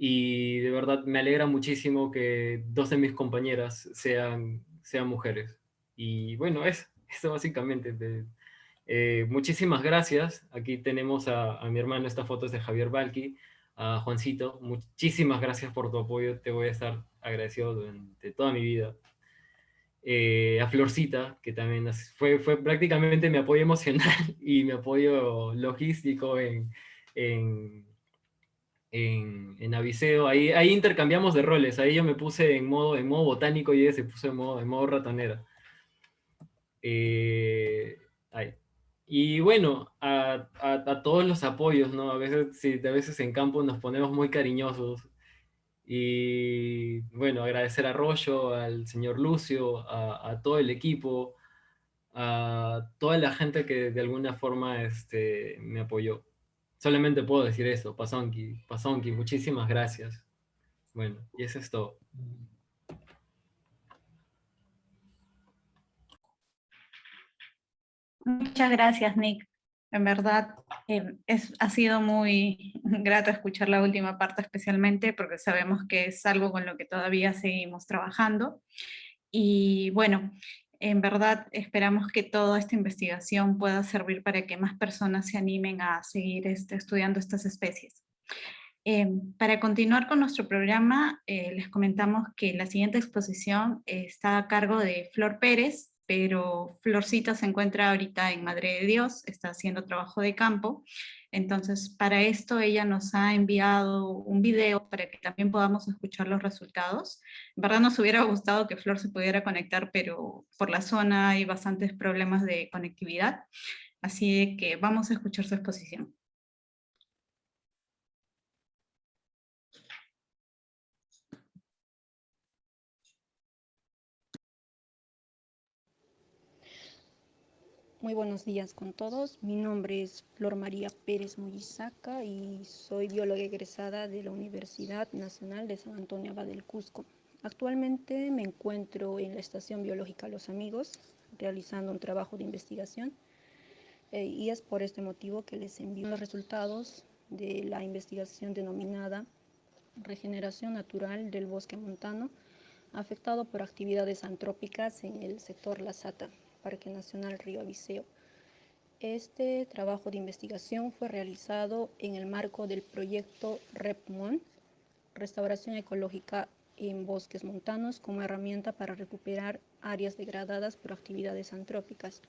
y de verdad me alegra muchísimo que dos de mis compañeras sean mujeres. Y bueno, eso básicamente. Muchísimas gracias. Aquí tenemos a mi hermano, esta foto es de Javier Balqui, a Juancito. Muchísimas gracias por tu apoyo, te voy a estar agradecido durante toda mi vida. A Florcita, que también fue prácticamente mi apoyo emocional y mi apoyo logístico en, en Aviceo. Ahí intercambiamos de roles, ahí yo me puse en modo botánico y ella se puso en modo ratonera. Ahí. Y bueno, a todos los apoyos, ¿no? A veces, sí, a veces en campo nos ponemos muy cariñosos. Y bueno, agradecer a Rollo, al señor Lucio, a todo el equipo, a toda la gente que de alguna forma me apoyó. Solamente puedo decir eso, Pasonki, Pasonki, muchísimas gracias. Bueno, y eso es todo. Muchas gracias, Nick. En verdad, ha sido muy grato escuchar la última parte especialmente porque sabemos que es algo con lo que todavía seguimos trabajando. Y bueno, en verdad esperamos que toda esta investigación pueda servir para que más personas se animen a seguir estudiando estas especies. Para continuar con nuestro programa, les comentamos que la siguiente exposición está a cargo de Flor Pérez, pero Florcita se encuentra ahorita en Madre de Dios, está haciendo trabajo de campo. Entonces, para esto ella nos ha enviado un video para que también podamos escuchar los resultados. En verdad nos hubiera gustado que Flor se pudiera conectar, pero por la zona hay bastantes problemas de conectividad. Así que vamos a escuchar su exposición. Muy buenos días con todos. Mi nombre es Flor María Pérez Moyisaca y soy bióloga egresada de la Universidad Nacional de San Antonio Abad del Cusco. Actualmente me encuentro en la Estación Biológica Los Amigos realizando un trabajo de investigación y es por este motivo que les envío los resultados de la investigación denominada Regeneración Natural del Bosque Montano afectado por actividades antrópicas en el sector La Sata, Parque Nacional Río Aviceo. Este trabajo de investigación fue realizado en el marco del proyecto REPMON, Restauración Ecológica en Bosques Montanos, como herramienta para recuperar áreas degradadas por actividades antrópicas.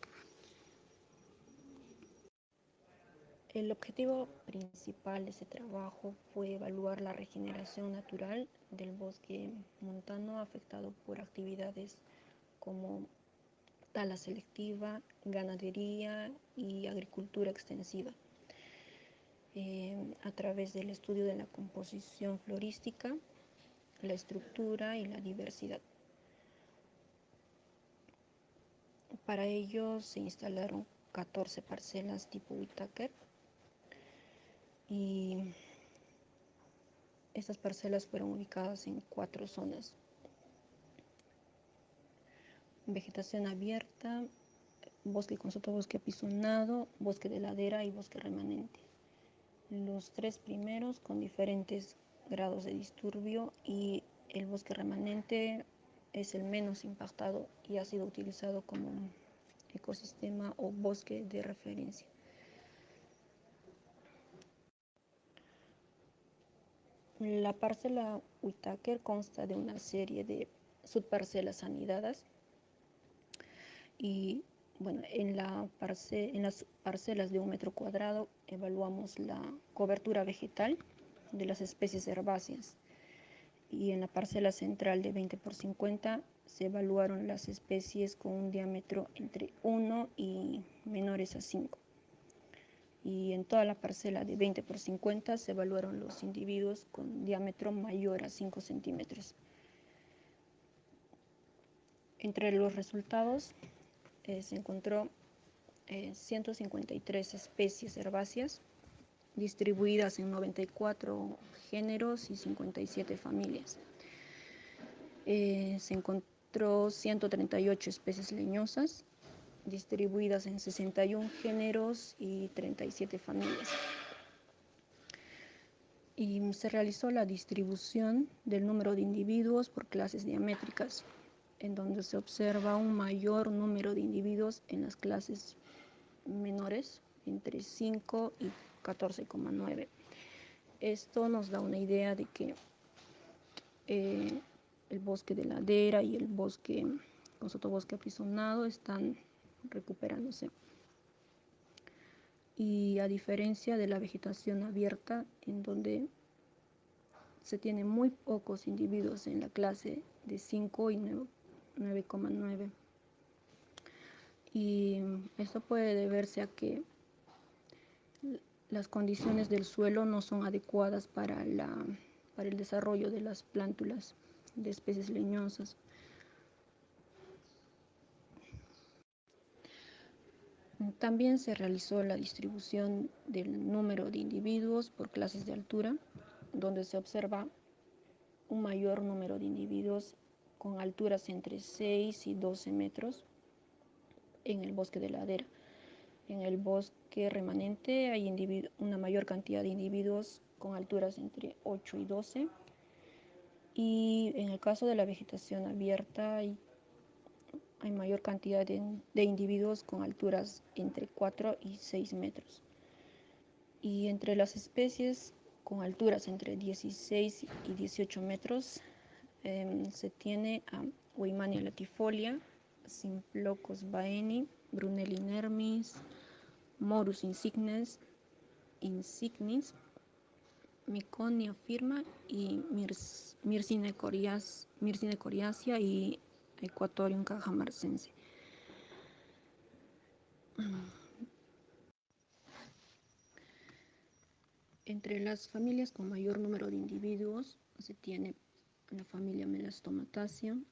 El objetivo principal de ese trabajo fue evaluar la regeneración natural del bosque montano afectado por actividades como tala selectiva, ganadería y agricultura extensiva, a través del estudio de la composición florística, la estructura y la diversidad. Para ello se instalaron 14 parcelas tipo Whittaker y estas parcelas fueron ubicadas en 4 zonas: vegetación abierta, bosque con sotobosque apisonado, bosque de ladera y bosque remanente. Los 3 primeros con diferentes grados de disturbio y el bosque remanente es el menos impactado y ha sido utilizado como ecosistema o bosque de referencia. La parcela Whittaker consta de una serie de subparcelas anidadas y bueno, en las parcelas de 1 metro cuadrado evaluamos la cobertura vegetal de las especies herbáceas y en la parcela central de 20 por 50 se evaluaron las especies con un diámetro entre 1 y menores a 5. Y en toda la parcela de 20 por 50 se evaluaron los individuos con diámetro mayor a 5 centímetros. Entre los resultados se encontró 153 especies herbáceas distribuidas en 94 géneros y 57 familias. Se encontró 138 especies leñosas distribuidas en 61 géneros y 37 familias. y se realizó la distribución del número de individuos por clases diamétricas, en donde se observa un mayor número de individuos en las clases menores, entre 5 y 14,9. Esto nos da una idea de que el bosque de ladera y el bosque con sotobosque apisonado están recuperándose. Y a diferencia de la vegetación abierta, en donde se tiene muy pocos individuos en la clase de 5 y 9,9. Y esto puede deberse a que las condiciones del suelo no son adecuadas para el desarrollo de las plántulas de especies leñosas. También se realizó la distribución del número de individuos por clases de altura, donde se observa un mayor número de individuos con alturas entre 6 y 12 metros en el bosque de ladera. En el bosque remanente hay una mayor cantidad de individuos con alturas entre 8 y 12. Y en el caso de la vegetación abierta hay mayor cantidad de individuos con alturas entre 4 y 6 metros. Y entre las especies con alturas entre 16 y 18 metros se tiene a Weimania latifolia, Simplocos baeni, Brunelli inermis, Morus insignis, Miconia firma y Myrcine coriacea y Equatorium cajamarcense. Entre las familias con mayor número de individuos se tiene la familia Melastomataceae,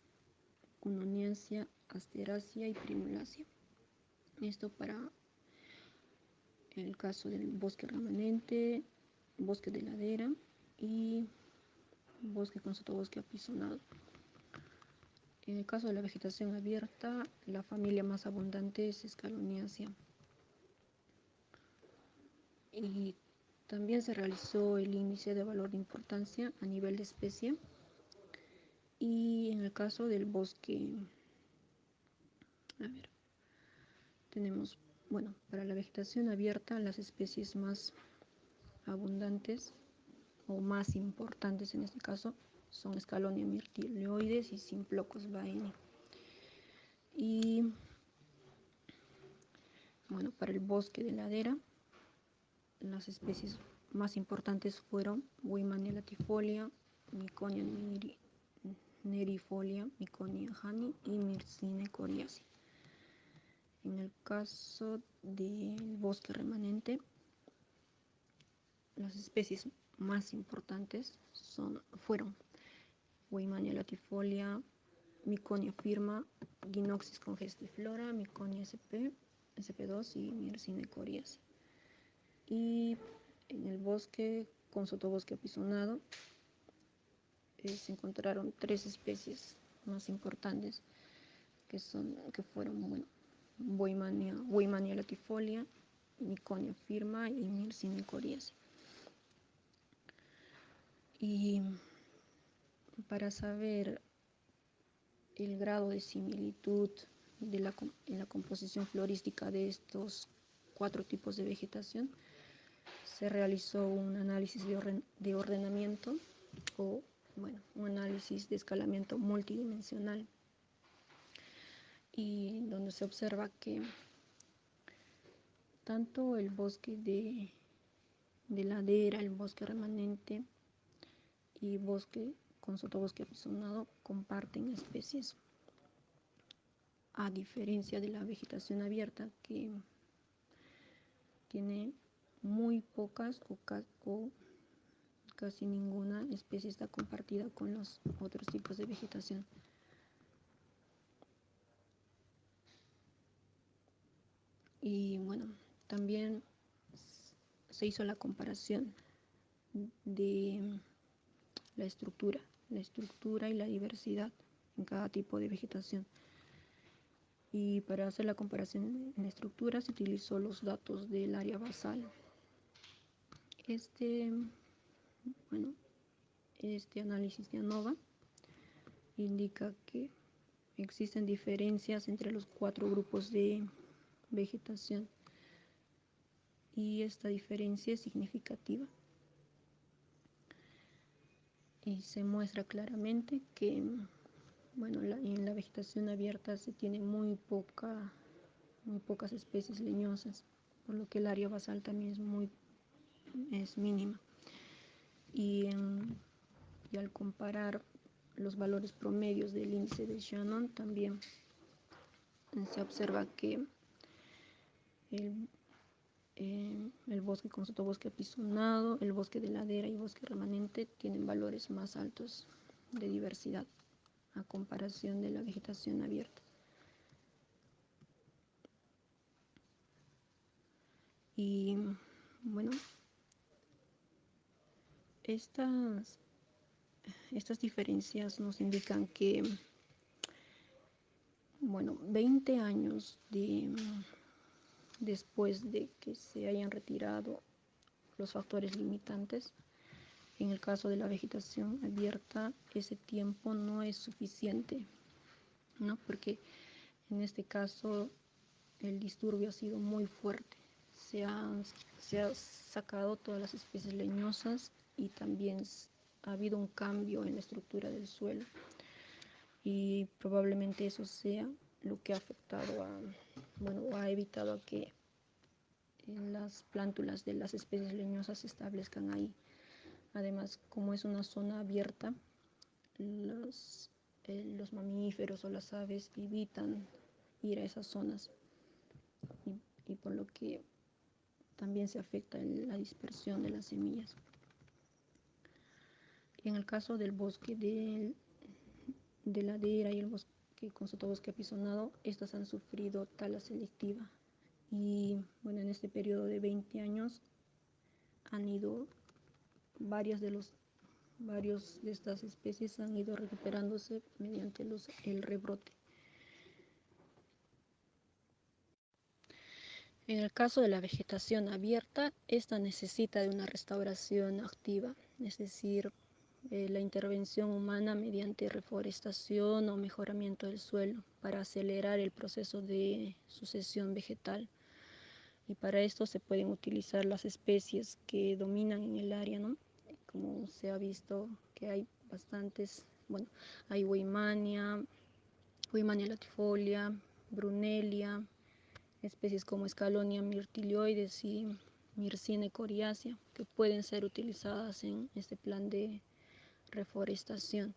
Cunoniaceae, Asteraceae y Primulaceae. Esto para el caso del bosque remanente, bosque de ladera y bosque con sotobosque apisonado. En el caso de la vegetación abierta, la familia más abundante es Scaloniaceae. Y también se realizó el índice de valor de importancia a nivel de especie. Y en el caso del bosque, tenemos, para la vegetación abierta, las especies más abundantes o más importantes en este caso son Scalonia myrtilleoides y Simplocos baeni. Y para el bosque de ladera, las especies más importantes fueron Weimania latifolia, Miconia nerifolia, Miconia hani y Myrcine coriacea. En el caso del bosque remanente, las especies más importantes fueron Weimania latifolia, Miconia firma, Ginoxis congestiflora, Miconia sp2 y Myrcine coriacea. Y en el bosque con sotobosque apisonado se encontraron 3 especies más importantes que fueron Weimania latifolia, Miconia firma y Myrcine coriacea. Y para saber el grado de similitud en la composición florística de estos 4 tipos de vegetación, se realizó un análisis de ordenamiento o un análisis de escalamiento multidimensional, y donde se observa que tanto el bosque de ladera, el bosque remanente y bosque con sotobosque apisonado comparten especies, a diferencia de la vegetación abierta, que tiene muy pocas o casi ninguna especie está compartida con los otros tipos de vegetación. Y también se hizo la comparación de la estructura y la diversidad en cada tipo de vegetación. Y para hacer la comparación en la estructura se utilizó los datos del área basal. Este Bueno, este análisis de ANOVA indica que existen diferencias entre los 4 grupos de vegetación y esta diferencia es significativa. Y se muestra claramente que, bueno, en la vegetación abierta se tienen muy pocas especies leñosas, por lo que el área basal también es mínima. Y al comparar los valores promedios del índice de Shannon, también se observa que el bosque con sotobosque apisonado, el bosque de ladera y bosque remanente tienen valores más altos de diversidad a comparación de la vegetación abierta. Y bueno, estas diferencias nos indican que, bueno, 20 años después de que se hayan retirado los factores limitantes, en el caso de la vegetación abierta, ese tiempo no es suficiente, ¿no? Porque en este caso el disturbio ha sido muy fuerte. Se ha sacado todas las especies leñosas y también ha habido un cambio en la estructura del suelo. Y probablemente eso sea lo que ha afectado o ha evitado a que las plántulas de las especies leñosas se establezcan ahí. Además, como es una zona abierta, los mamíferos o las aves evitan ir a esas zonas y por lo que también se afecta en la dispersión de las semillas. En el caso del bosque de ladera y el bosque con sotobosque apisonado, estas han sufrido tala selectiva y bueno, en este periodo de 20 años han ido varios de estas especies han ido recuperándose mediante el rebrote. En el caso de la vegetación abierta, esta necesita de una restauración activa, es decir, la intervención humana mediante reforestación o mejoramiento del suelo para acelerar el proceso de sucesión vegetal. Y para esto se pueden utilizar las especies que dominan en el área, ¿no? Como se ha visto que hay bastantes, bueno, hay Weimania latifolia, Brunelia, especies como Scalonia myrtilioides y Myrcine coriacea, que pueden ser utilizadas en este plan de reforestación.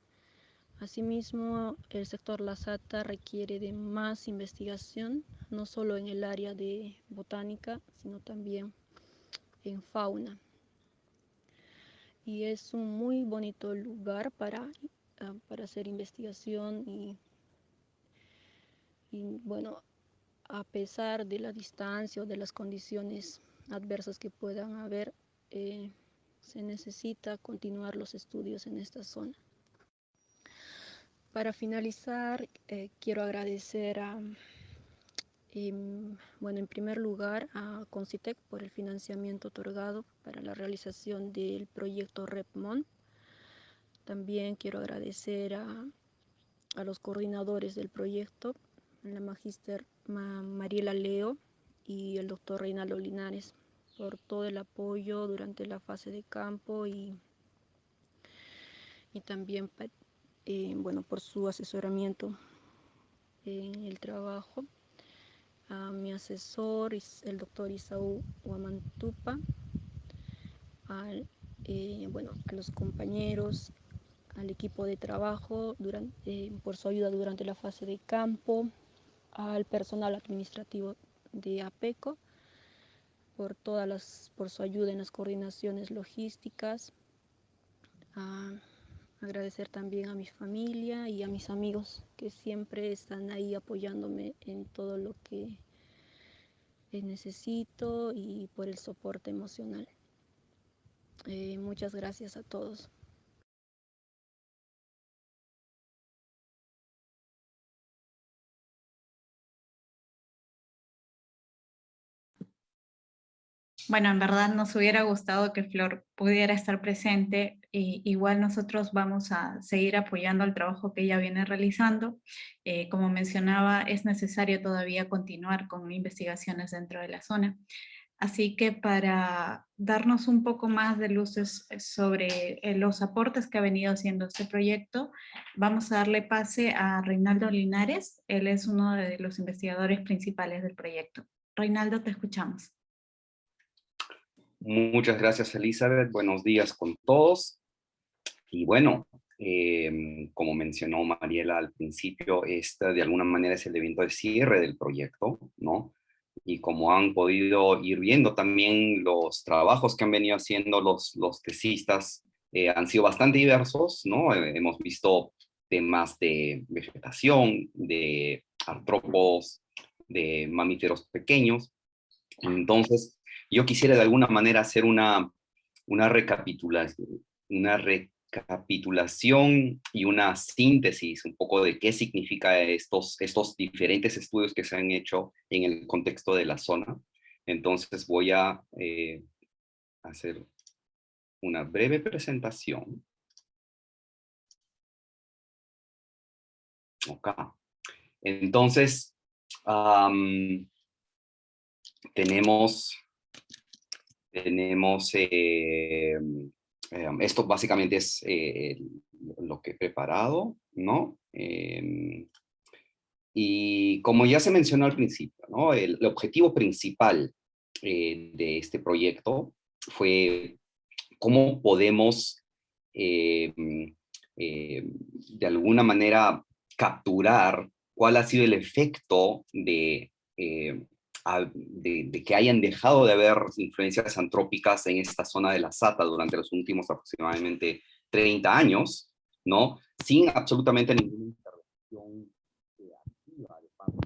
Asimismo, el sector Lasata requiere de más investigación, no solo en el área de botánica, sino también en fauna. Y es un muy bonito lugar para hacer investigación y bueno, a pesar de la distancia o de las condiciones adversas que puedan haber, se necesita continuar los estudios en esta zona. Para finalizar, quiero agradecer en primer lugar a Concitec por el financiamiento otorgado para la realización del proyecto REPMON. También quiero agradecer a los coordinadores del proyecto, la magíster Mariela Leo y el doctor Reinaldo Linares, por todo el apoyo durante la fase de campo y también por su asesoramiento en el trabajo. A mi asesor, el doctor Isaú Huamantupa, a los compañeros, al equipo de trabajo por su ayuda durante la fase de campo, al personal administrativo de APECO por su ayuda en las coordinaciones logísticas. Agradecer también a mi familia y a mis amigos que siempre están ahí apoyándome en todo lo que necesito y por el soporte emocional. Muchas gracias a todos. Bueno, en verdad nos hubiera gustado que Flor pudiera estar presente. Y igual nosotros vamos a seguir apoyando el trabajo que ella viene realizando. Como mencionaba, es necesario todavía continuar con investigaciones dentro de la zona. Así que para darnos un poco más de luces sobre los aportes que ha venido haciendo este proyecto, vamos a darle pase a Reinaldo Linares. Él es uno de los investigadores principales del proyecto. Reinaldo, te escuchamos. Muchas gracias, Elizabeth. Buenos días con todos. Y bueno, como mencionó Mariela al principio, este de alguna manera es el evento de cierre del proyecto, ¿no? Y como han podido ir viendo también, los trabajos que han venido haciendo los tesistas han sido bastante diversos, ¿no? Hemos visto temas de vegetación, de artrópodos, de mamíferos pequeños. Entonces, yo quisiera de alguna manera hacer una recapitulación y una síntesis un poco de qué significa estos diferentes estudios que se han hecho en el contexto de la zona. Entonces voy a hacer una breve presentación. Acá. Entonces, tenemos esto básicamente es lo que he preparado, ¿no? Y como ya se mencionó al principio, ¿no? El objetivo principal de este proyecto fue cómo podemos de alguna manera capturar cuál ha sido el efecto de que hayan dejado de haber influencias antrópicas en esta zona de la Sata durante los últimos aproximadamente 30 años, ¿no? Sin absolutamente ninguna intervención activa de parte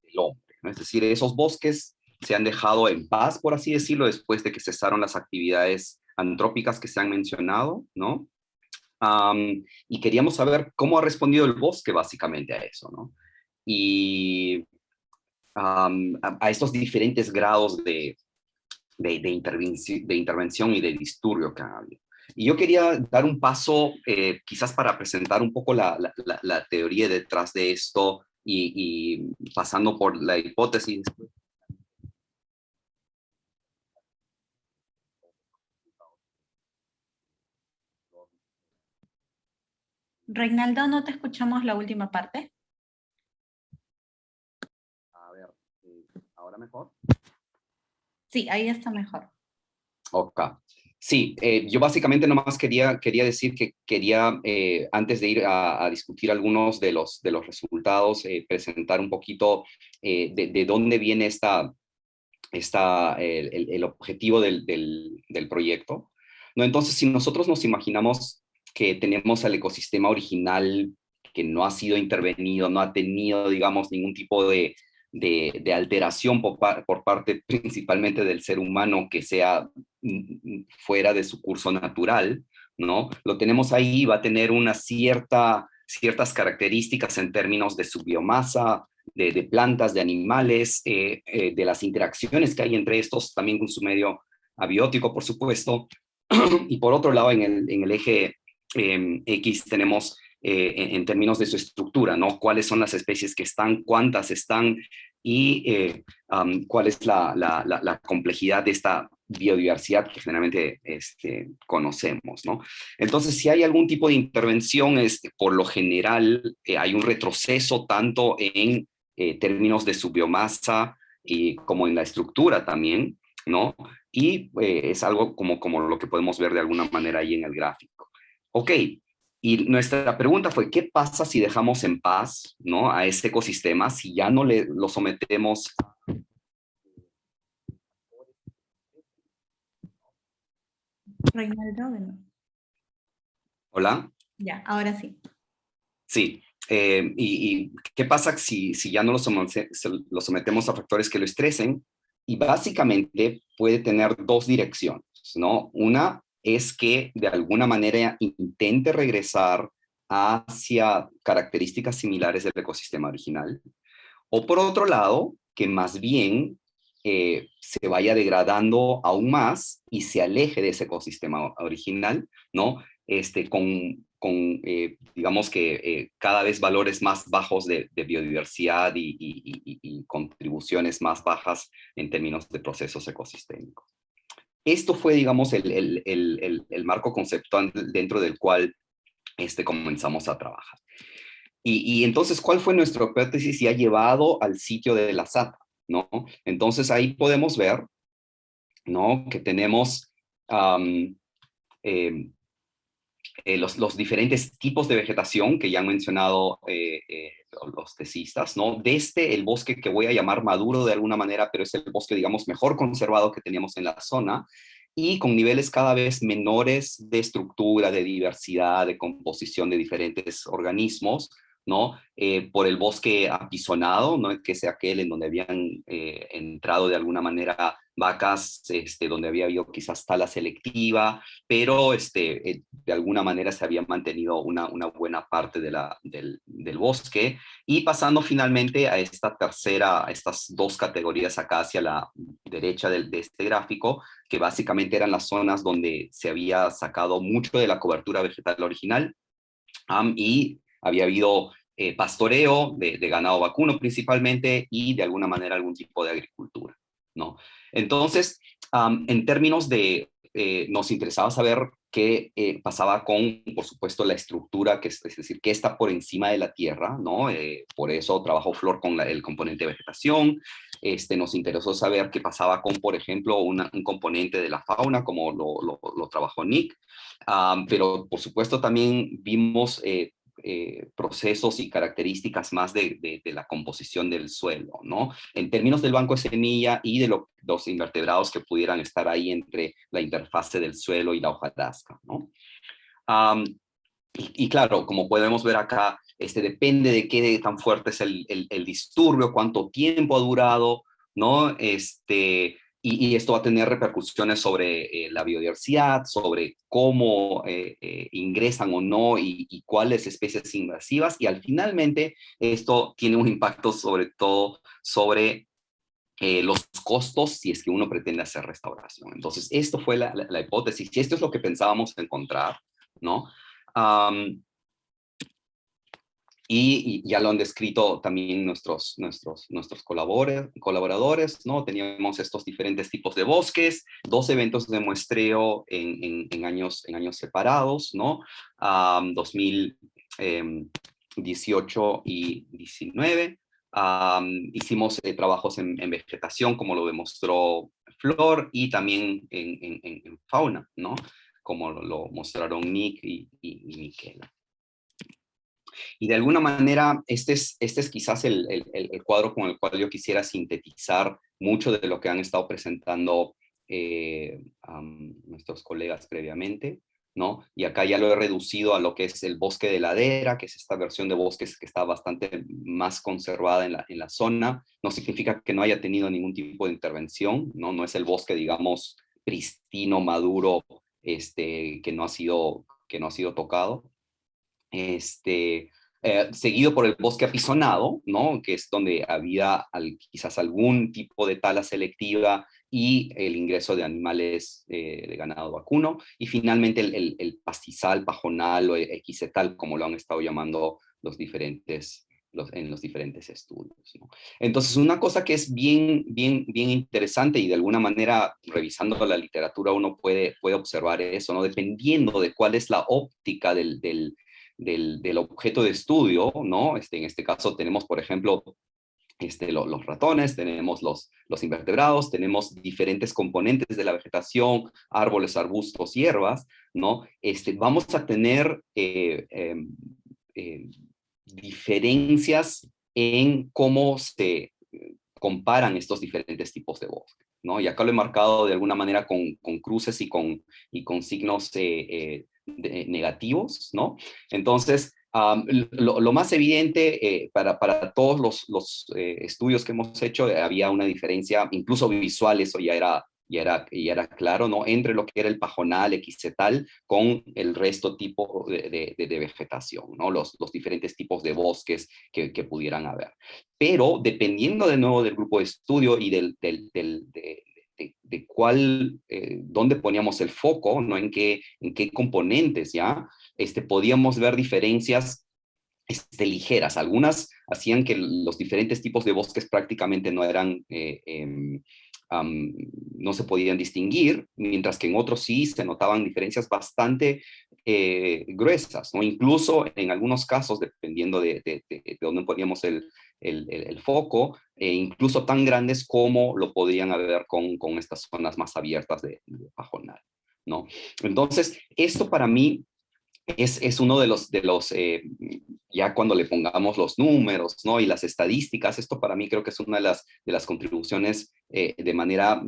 del hombre, ¿no? Es decir, esos bosques se han dejado en paz, por así decirlo, después de que cesaron las actividades antrópicas que se han mencionado, ¿no? Y queríamos saber cómo ha respondido el bosque básicamente a eso, ¿no? Y a estos diferentes grados de intervención y de disturbio que ha habido. Y yo quería dar un paso, quizás para presentar un poco la teoría detrás de esto y pasando por la hipótesis. Reinaldo, ¿no te escuchamos la última parte? A ver, ¿ahora mejor? Sí, ahí está mejor. Ok. Sí, yo básicamente nomás quería decir que quería, antes de ir a discutir algunos de los resultados, presentar un poquito de dónde viene el objetivo del proyecto, ¿no? Entonces, si nosotros nos imaginamos que tenemos el ecosistema original que no ha sido intervenido, no ha tenido, digamos, ningún tipo de alteración por parte principalmente del ser humano que sea fuera de su curso natural, ¿no? Lo tenemos ahí, va a tener ciertas características en términos de su biomasa, de plantas, de animales, de las interacciones que hay entre estos, también con su medio abiótico, por supuesto. Y por otro lado, en el eje X tenemos en términos de su estructura, ¿no? ¿Cuáles son las especies que están, cuántas están y cuál es la complejidad de esta biodiversidad que generalmente conocemos, ¿no? Entonces, si hay algún tipo de intervención, por lo general hay un retroceso tanto en términos de su biomasa y como en la estructura también, ¿no? Y es algo como lo que podemos ver de alguna manera ahí en el gráfico. Ok, y nuestra pregunta fue, ¿qué pasa si dejamos en paz, ¿no? A este ecosistema, si ya no lo sometemos a... Reinaldo, bueno. ¿Hola? Ya, ahora sí. Sí. ¿Y qué pasa si ya no lo sometemos a factores que lo estresen? Y básicamente puede tener dos direcciones, ¿no? Una es que de alguna manera intente regresar hacia características similares del ecosistema original. O por otro lado, que más bien se vaya degradando aún más y se aleje de ese ecosistema original, ¿no? Digamos que cada vez valores más bajos de biodiversidad y contribuciones más bajas en términos de procesos ecosistémicos. Esto fue, digamos, el marco conceptual dentro del cual comenzamos a trabajar. Y entonces, ¿cuál fue nuestra hipótesis y ha llevado al sitio de la SATA, ¿no? Entonces, ahí podemos ver, ¿no?, que tenemos los diferentes tipos de vegetación que ya han mencionado los tesistas, ¿no? Desde el bosque que voy a llamar maduro de alguna manera, pero es el bosque, digamos, mejor conservado que teníamos en la zona, y con niveles cada vez menores de estructura, de diversidad, de composición de diferentes organismos, ¿no? Por el bosque apisonado, ¿no?, que es aquel en donde habían entrado de alguna manera vacas, donde había habido quizás tala selectiva, pero de alguna manera se había mantenido una buena parte del bosque, y pasando finalmente a estas dos categorías acá hacia la derecha de este gráfico, que básicamente eran las zonas donde se había sacado mucho de la cobertura vegetal original, y había habido pastoreo de ganado vacuno principalmente, y de alguna manera algún tipo de agricultura, ¿no? Entonces, en términos de, nos interesaba saber qué pasaba con, por supuesto, la estructura, es decir, qué está por encima de la tierra, ¿no? Por eso trabajó Flor con el componente de vegetación. Nos interesó saber qué pasaba con, por ejemplo, un componente de la fauna, como lo trabajó Nick. Pero, por supuesto, también vimos procesos y características más de la composición del suelo, ¿no? En términos del banco de semilla y de los invertebrados que pudieran estar ahí entre la interfase del suelo y la hojarasca, ¿no? Y claro, como podemos ver acá, depende de qué tan fuerte es el disturbio, cuánto tiempo ha durado, ¿no? Y esto va a tener repercusiones sobre la biodiversidad, sobre cómo ingresan o no y cuáles especies invasivas. Y finalmente, esto tiene un impacto sobre todo sobre los costos si es que uno pretende hacer restauración. Entonces, esto fue la hipótesis, y esto es lo que pensábamos encontrar, ¿no? Y ya lo han descrito también nuestros colaboradores, ¿no? Teníamos estos diferentes tipos de bosques, 2 eventos de muestreo en años separados, ¿no? 2018 y 19. Hicimos trabajos en vegetación, como lo demostró Flor, y también en fauna, ¿no? Como lo mostraron Nick y Miquela. Y de alguna manera, este es quizás el cuadro con el cual yo quisiera sintetizar mucho de lo que han estado presentando nuestros colegas previamente, ¿no? Y acá ya lo he reducido a lo que es el bosque de ladera, que es esta versión de bosques que está bastante más conservada en la zona. No significa que no haya tenido ningún tipo de intervención, ¿no? No es el bosque, digamos, pristino, maduro, que no ha sido tocado. Seguido por el bosque apisonado, ¿no?, que es donde había quizás algún tipo de tala selectiva y el ingreso de animales de ganado vacuno, y finalmente el pastizal, pajonal o equisetal, como lo han estado llamando en los diferentes estudios, ¿no? Entonces, una cosa que es bien interesante, y de alguna manera, revisando la literatura, uno puede observar eso, ¿no? Dependiendo de cuál es la óptica del objeto de estudio, ¿no? En este caso tenemos, por ejemplo, los ratones, tenemos los invertebrados, tenemos diferentes componentes de la vegetación, árboles, arbustos, hierbas, ¿no? Vamos a tener diferencias en cómo se comparan estos diferentes tipos de bosque, ¿no? Y acá lo he marcado de alguna manera con cruces y con signos negativos, ¿no? Entonces, lo más evidente para todos los estudios que hemos hecho, había una diferencia, incluso visual, eso ya era ya era claro, ¿no? Entre lo que era el pajonal, equisetal, con el resto tipo de vegetación, ¿no? Los diferentes tipos de bosques que pudieran haber. Pero dependiendo de nuevo del grupo de estudio y de cuál, dónde poníamos el foco, ¿no? En qué componentes, ¿ya? Podíamos ver diferencias ligeras. Algunas hacían que los diferentes tipos de bosques prácticamente no eran, no se podían distinguir, mientras que en otros sí se notaban diferencias bastante gruesas, ¿no? Incluso en algunos casos, dependiendo de dónde poníamos el foco, incluso tan grandes como lo podían haber con estas zonas más abiertas de pajonal, ¿no? Entonces, esto para mí es uno de los ya cuando le pongamos los números, ¿no? Y las estadísticas, esto para mí creo que es una de las contribuciones de manera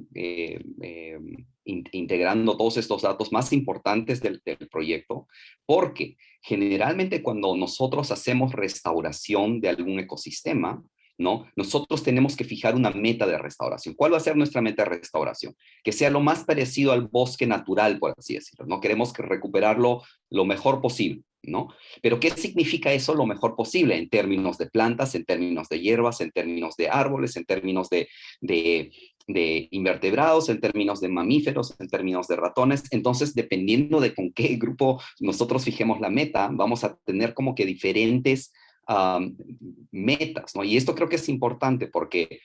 integrando todos estos datos más importantes del proyecto, porque generalmente cuando nosotros hacemos restauración de algún ecosistema, ¿no? Nosotros tenemos que fijar una meta de restauración. ¿Cuál va a ser nuestra meta de restauración? Que sea lo más parecido al bosque natural, por así decirlo, ¿no? Queremos recuperarlo lo mejor posible, ¿no? Pero ¿qué significa eso lo mejor posible? En términos de plantas, en términos de hierbas, en términos de árboles, en términos de invertebrados, en términos de mamíferos, en términos de ratones. Entonces, dependiendo de con qué grupo nosotros fijemos la meta, vamos a tener como que diferentes metas, ¿no? Y esto creo que es importante porque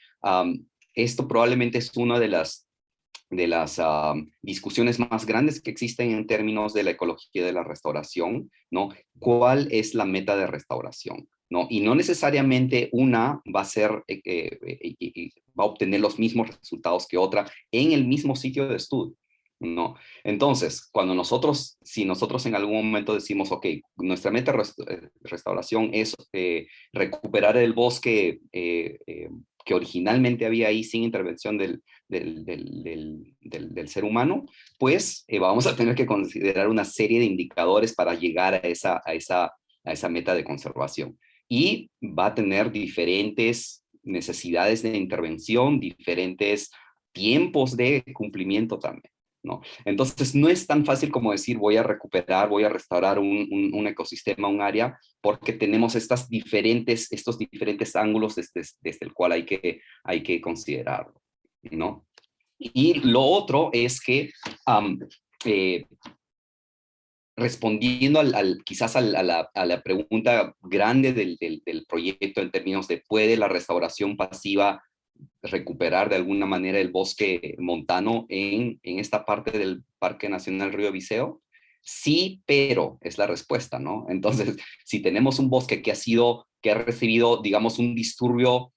esto probablemente es una de las discusiones más grandes que existen en términos de la ecología de la restauración, ¿no? ¿Cuál es la meta de restauración? ¿No? Y no necesariamente una va a ser, va a obtener los mismos resultados que otra en el mismo sitio de estudio, ¿no? Entonces, si nosotros en algún momento decimos, ok, nuestra meta de restauración es recuperar el bosque que originalmente había ahí sin intervención del ser humano, pues vamos a tener que considerar una serie de indicadores para llegar a esa meta de conservación. Y va a tener diferentes necesidades de intervención, diferentes tiempos de cumplimiento también, ¿no? Entonces, no es tan fácil como decir voy a recuperar, voy a restaurar un ecosistema, un área, porque tenemos estos diferentes ángulos desde el cual hay que considerarlo, ¿no? Y lo otro es que respondiendo quizás a la pregunta grande del proyecto en términos de ¿puede la restauración pasiva recuperar de alguna manera el bosque montano en esta parte del Parque Nacional Río Viseo? Sí, pero es la respuesta, ¿no? Entonces, si tenemos un bosque que ha recibido, digamos, un disturbio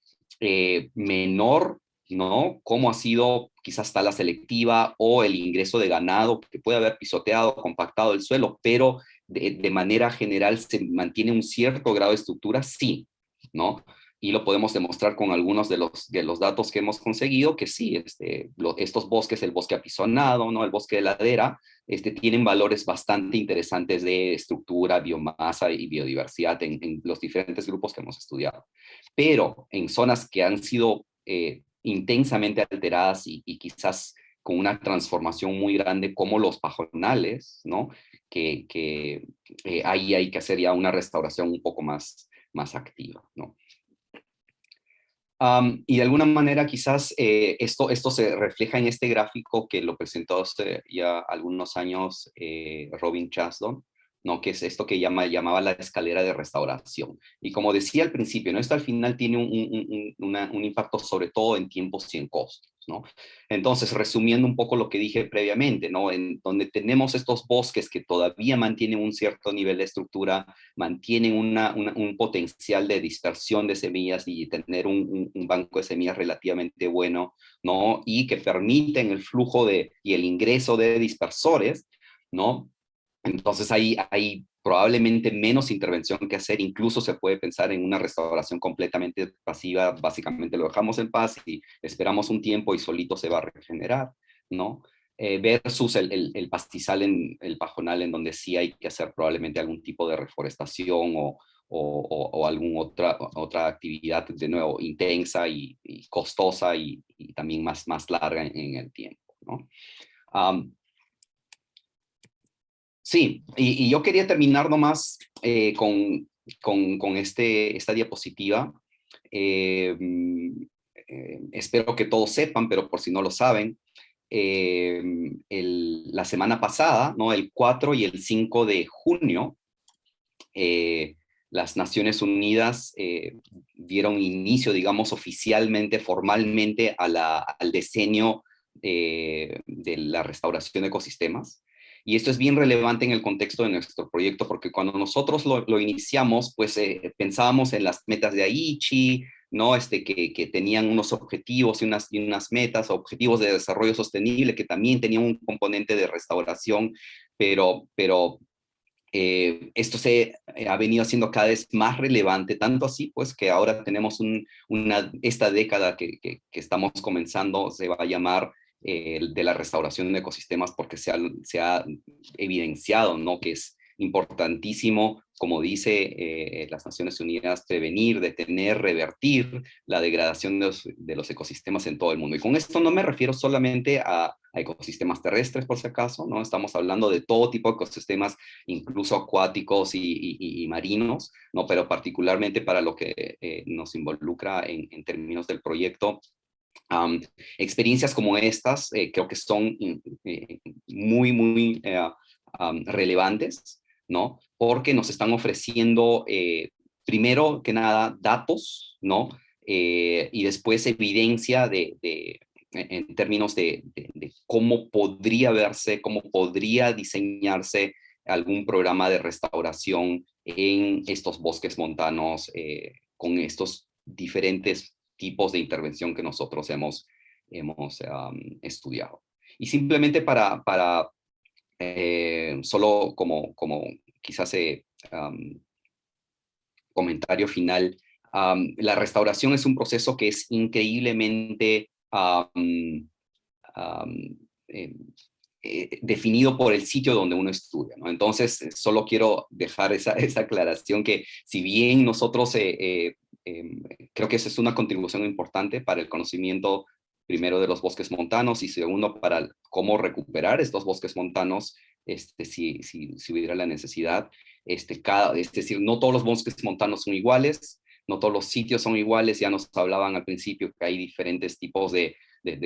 menor, ¿no? Como ha sido quizás tala selectiva o el ingreso de ganado que puede haber pisoteado, compactado el suelo, pero de manera general se mantiene un cierto grado de estructura, sí, ¿no? Y lo podemos demostrar con algunos de los datos que hemos conseguido, que sí, estos bosques, el bosque apisonado, ¿no? El bosque de ladera, tienen valores bastante interesantes de estructura, biomasa y biodiversidad en los diferentes grupos que hemos estudiado. Pero en zonas que han sido intensamente alteradas y quizás con una transformación muy grande como los pajonales, ¿no? Que ahí hay que hacer ya una restauración un poco más activa, ¿no? Y de alguna manera quizás esto se refleja en este gráfico que lo presentó hace ya algunos años Robin Chasdon, ¿no? Que es esto que llamaba la escalera de restauración. Y como decía al principio, ¿no? Esto al final tiene un impacto sobre todo en tiempos y en costos, ¿no? Entonces, resumiendo un poco lo que dije previamente, ¿no? En donde tenemos estos bosques que todavía mantienen un cierto nivel de estructura, mantienen un potencial de dispersión de semillas y tener un banco de semillas relativamente bueno, ¿no? Y que permiten el flujo y el ingreso de dispersores, ¿no? Entonces hay probablemente menos intervención que hacer, incluso se puede pensar en una restauración completamente pasiva, básicamente lo dejamos en paz y esperamos un tiempo y solito se va a regenerar, ¿no? Versus el pastizal, el pajonal, en donde sí hay que hacer probablemente algún tipo de reforestación o alguna otra actividad, de nuevo, intensa y costosa y también más larga en el tiempo. ¿no? Sí, y yo quería terminar nomás con esta diapositiva. Espero que todos sepan, pero por si no lo saben, la semana pasada, ¿no? El 4 y el 5 de junio, las Naciones Unidas dieron inicio, digamos, oficialmente, formalmente, al diseño de la restauración de ecosistemas. Y esto es bien relevante en el contexto de nuestro proyecto, porque cuando nosotros lo iniciamos, pues pensábamos en las metas de Aichi, ¿no? Que tenían unos objetivos y unas metas, objetivos de desarrollo sostenible, que también tenían un componente de restauración, pero esto se ha venido haciendo cada vez más relevante, tanto así pues que ahora tenemos esta década que estamos comenzando, se va a llamar de la restauración de ecosistemas, porque se ha evidenciado, ¿no? Que es importantísimo, como dice las Naciones Unidas, prevenir, detener, revertir la degradación de los ecosistemas en todo el mundo. Y con esto no me refiero solamente a ecosistemas terrestres, por si acaso, ¿no? Estamos hablando de todo tipo de ecosistemas, incluso acuáticos y marinos, ¿no? Pero particularmente para lo que nos involucra en términos del proyecto. Experiencias como estas creo que son muy relevantes, ¿no? Porque nos están ofreciendo, primero que nada, datos, ¿no? Y después evidencia en términos de cómo podría verse, cómo podría diseñarse algún programa de restauración en estos bosques montanos con estos diferentes tipos de intervención que nosotros hemos estudiado. Y simplemente para solo como quizás comentario final, la restauración es un proceso que es increíblemente definido por el sitio donde uno estudia, ¿no? Entonces, solo quiero dejar esa aclaración que si bien nosotros creo que esa es una contribución importante para el conocimiento, primero, de los bosques montanos y segundo, para cómo recuperar estos bosques montanos, si hubiera la necesidad. Es decir, no todos los bosques montanos son iguales, no todos los sitios son iguales. Ya nos hablaban al principio que hay diferentes tipos de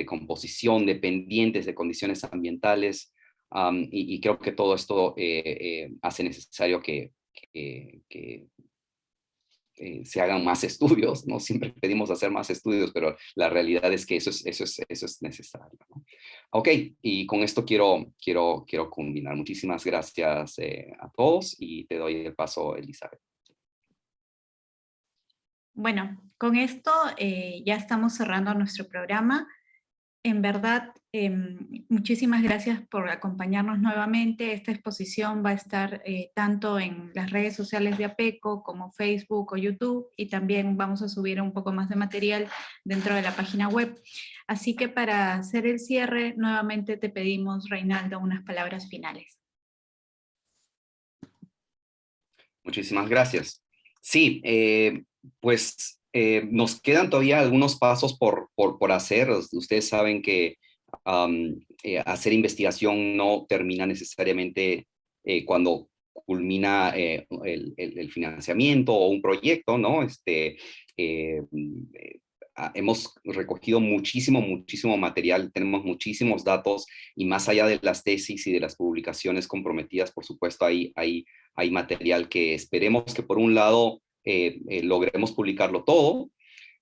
composición, dependientes de condiciones ambientales, y creo que todo esto hace necesario que se hagan más estudios, ¿no? Siempre pedimos hacer más estudios, pero la realidad es que eso es necesario, ¿no? Ok, y con esto quiero culminar. Muchísimas gracias a todos y te doy el paso, Elizabeth. Bueno, con esto ya estamos cerrando nuestro programa. En verdad, muchísimas gracias por acompañarnos nuevamente. Esta exposición va a estar tanto en las redes sociales de APECO como Facebook o YouTube, y también vamos a subir un poco más de material dentro de la página web. Así que para hacer el cierre, nuevamente te pedimos, Reinaldo, unas palabras finales. Muchísimas gracias. Sí, pues nos quedan todavía algunos pasos por hacer. Ustedes saben que hacer investigación no termina necesariamente cuando culmina el financiamiento o un proyecto, ¿no? Hemos recogido muchísimo material, tenemos muchísimos datos, y más allá de las tesis y de las publicaciones comprometidas, por supuesto, hay material que esperemos que por un lado logremos publicarlo todo,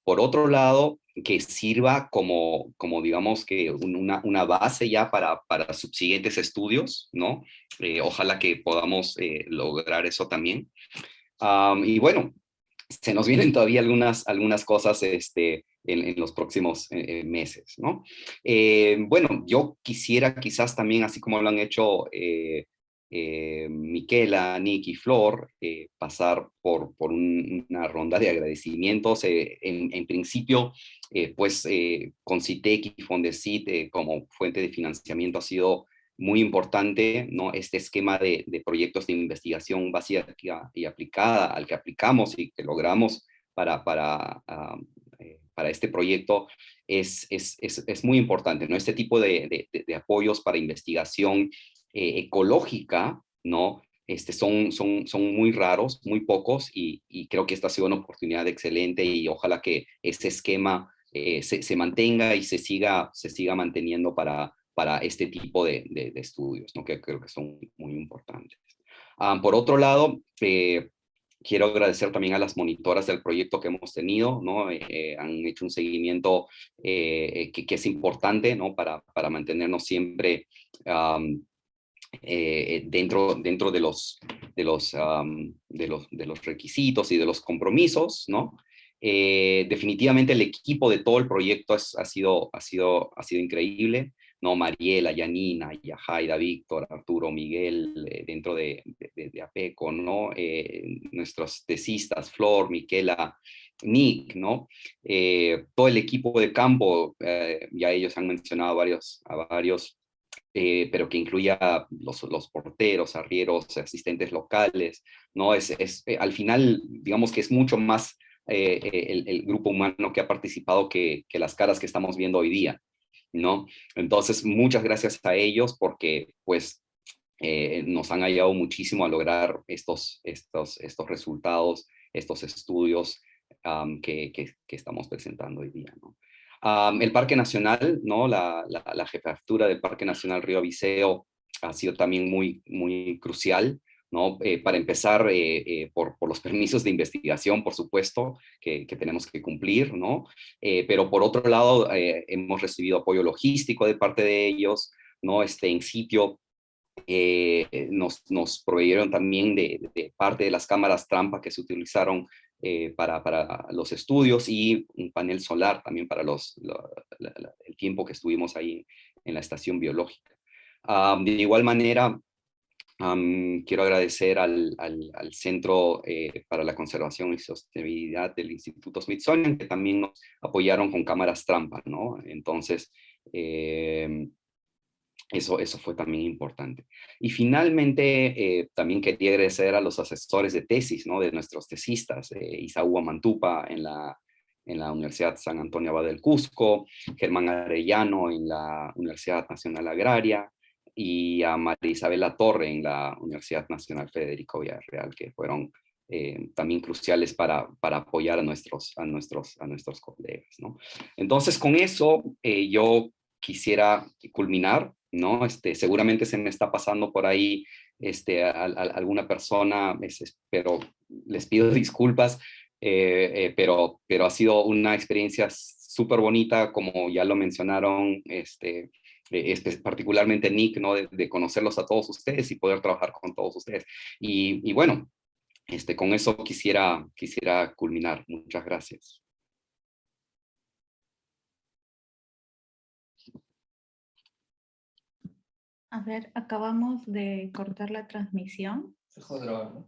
por otro lado que sirva como digamos que una base ya para subsiguientes estudios, ¿no? Ojalá que podamos lograr eso también. Y bueno, se nos vienen todavía algunas cosas en los próximos meses, ¿no? Bueno, yo quisiera quizás también, así como lo han hecho Miquela, Nick y Flor, pasar por una ronda de agradecimientos. En principio, pues Concitec y Fondesit como fuente de financiamiento ha sido muy importante, ¿no? Este esquema de proyectos de investigación básica y aplicada al que aplicamos y que logramos para este proyecto es muy importante, ¿no? Este tipo de apoyos para investigación ecológica, ¿no? Son muy raros, muy pocos, y creo que esta ha sido una oportunidad excelente, y ojalá que ese esquema se mantenga y se siga manteniendo para este tipo de estudios, ¿no? Que creo que son muy importantes. Por otro lado, quiero agradecer también a las monitoras del proyecto que hemos tenido, ¿no? Han hecho un seguimiento que es importante, ¿no? Para mantenernos siempre dentro de los requisitos y de los compromisos, ¿no? Definitivamente el equipo de todo el proyecto ha sido increíble, ¿no? Mariela, Yanina, Yajaira, Víctor, Arturo, Miguel, dentro de APECO, ¿no? Nuestros tesistas, Flor, Miquela, Nick, ¿no? Todo el equipo de campo, ya ellos han mencionado a varios, pero que incluya los porteros, arrieros, asistentes locales, ¿no? Al final, digamos que es mucho más el grupo humano que ha participado que las caras que estamos viendo hoy día, ¿no? Entonces, muchas gracias a ellos, porque pues nos han ayudado muchísimo a lograr estos resultados, estos estudios que estamos presentando hoy día, ¿no? El Parque Nacional, ¿no? La jefatura del Parque Nacional Río Viseo ha sido también muy crucial, ¿no? Para empezar, por los permisos de investigación, por supuesto, que tenemos que cumplir, ¿no? Pero por otro lado, hemos recibido apoyo logístico de parte de ellos, ¿no? En sitio nos proveyeron también de parte de las cámaras trampa que se utilizaron para los estudios, y un panel solar también para el tiempo que estuvimos ahí en la estación biológica. De igual manera, quiero agradecer al Centro para la Conservación y Sostenibilidad del Instituto Smithsonian, que también nos apoyaron con cámaras trampa, ¿no? Entonces, eso fue también importante. Y finalmente, también quería agradecer a los asesores de tesis, ¿no? De nuestros tesistas, Isaúa Mantupa en la Universidad San Antonio Abad del Cusco, Germán Arellano en la Universidad Nacional Agraria, y a María Isabela Torre en la Universidad Nacional Federico Villarreal, que fueron también cruciales para apoyar a nuestros colegas, ¿no? Entonces, con eso, yo quisiera culminar, ¿no? Seguramente se me está pasando por ahí alguna persona, pero les pido disculpas, pero ha sido una experiencia súper bonita, como ya lo mencionaron, particularmente Nick, ¿no? De conocerlos a todos ustedes y poder trabajar con todos ustedes. Y bueno, con eso quisiera culminar. Muchas gracias. A ver, acabamos de cortar la transmisión. Se dejó de grabar, ¿no?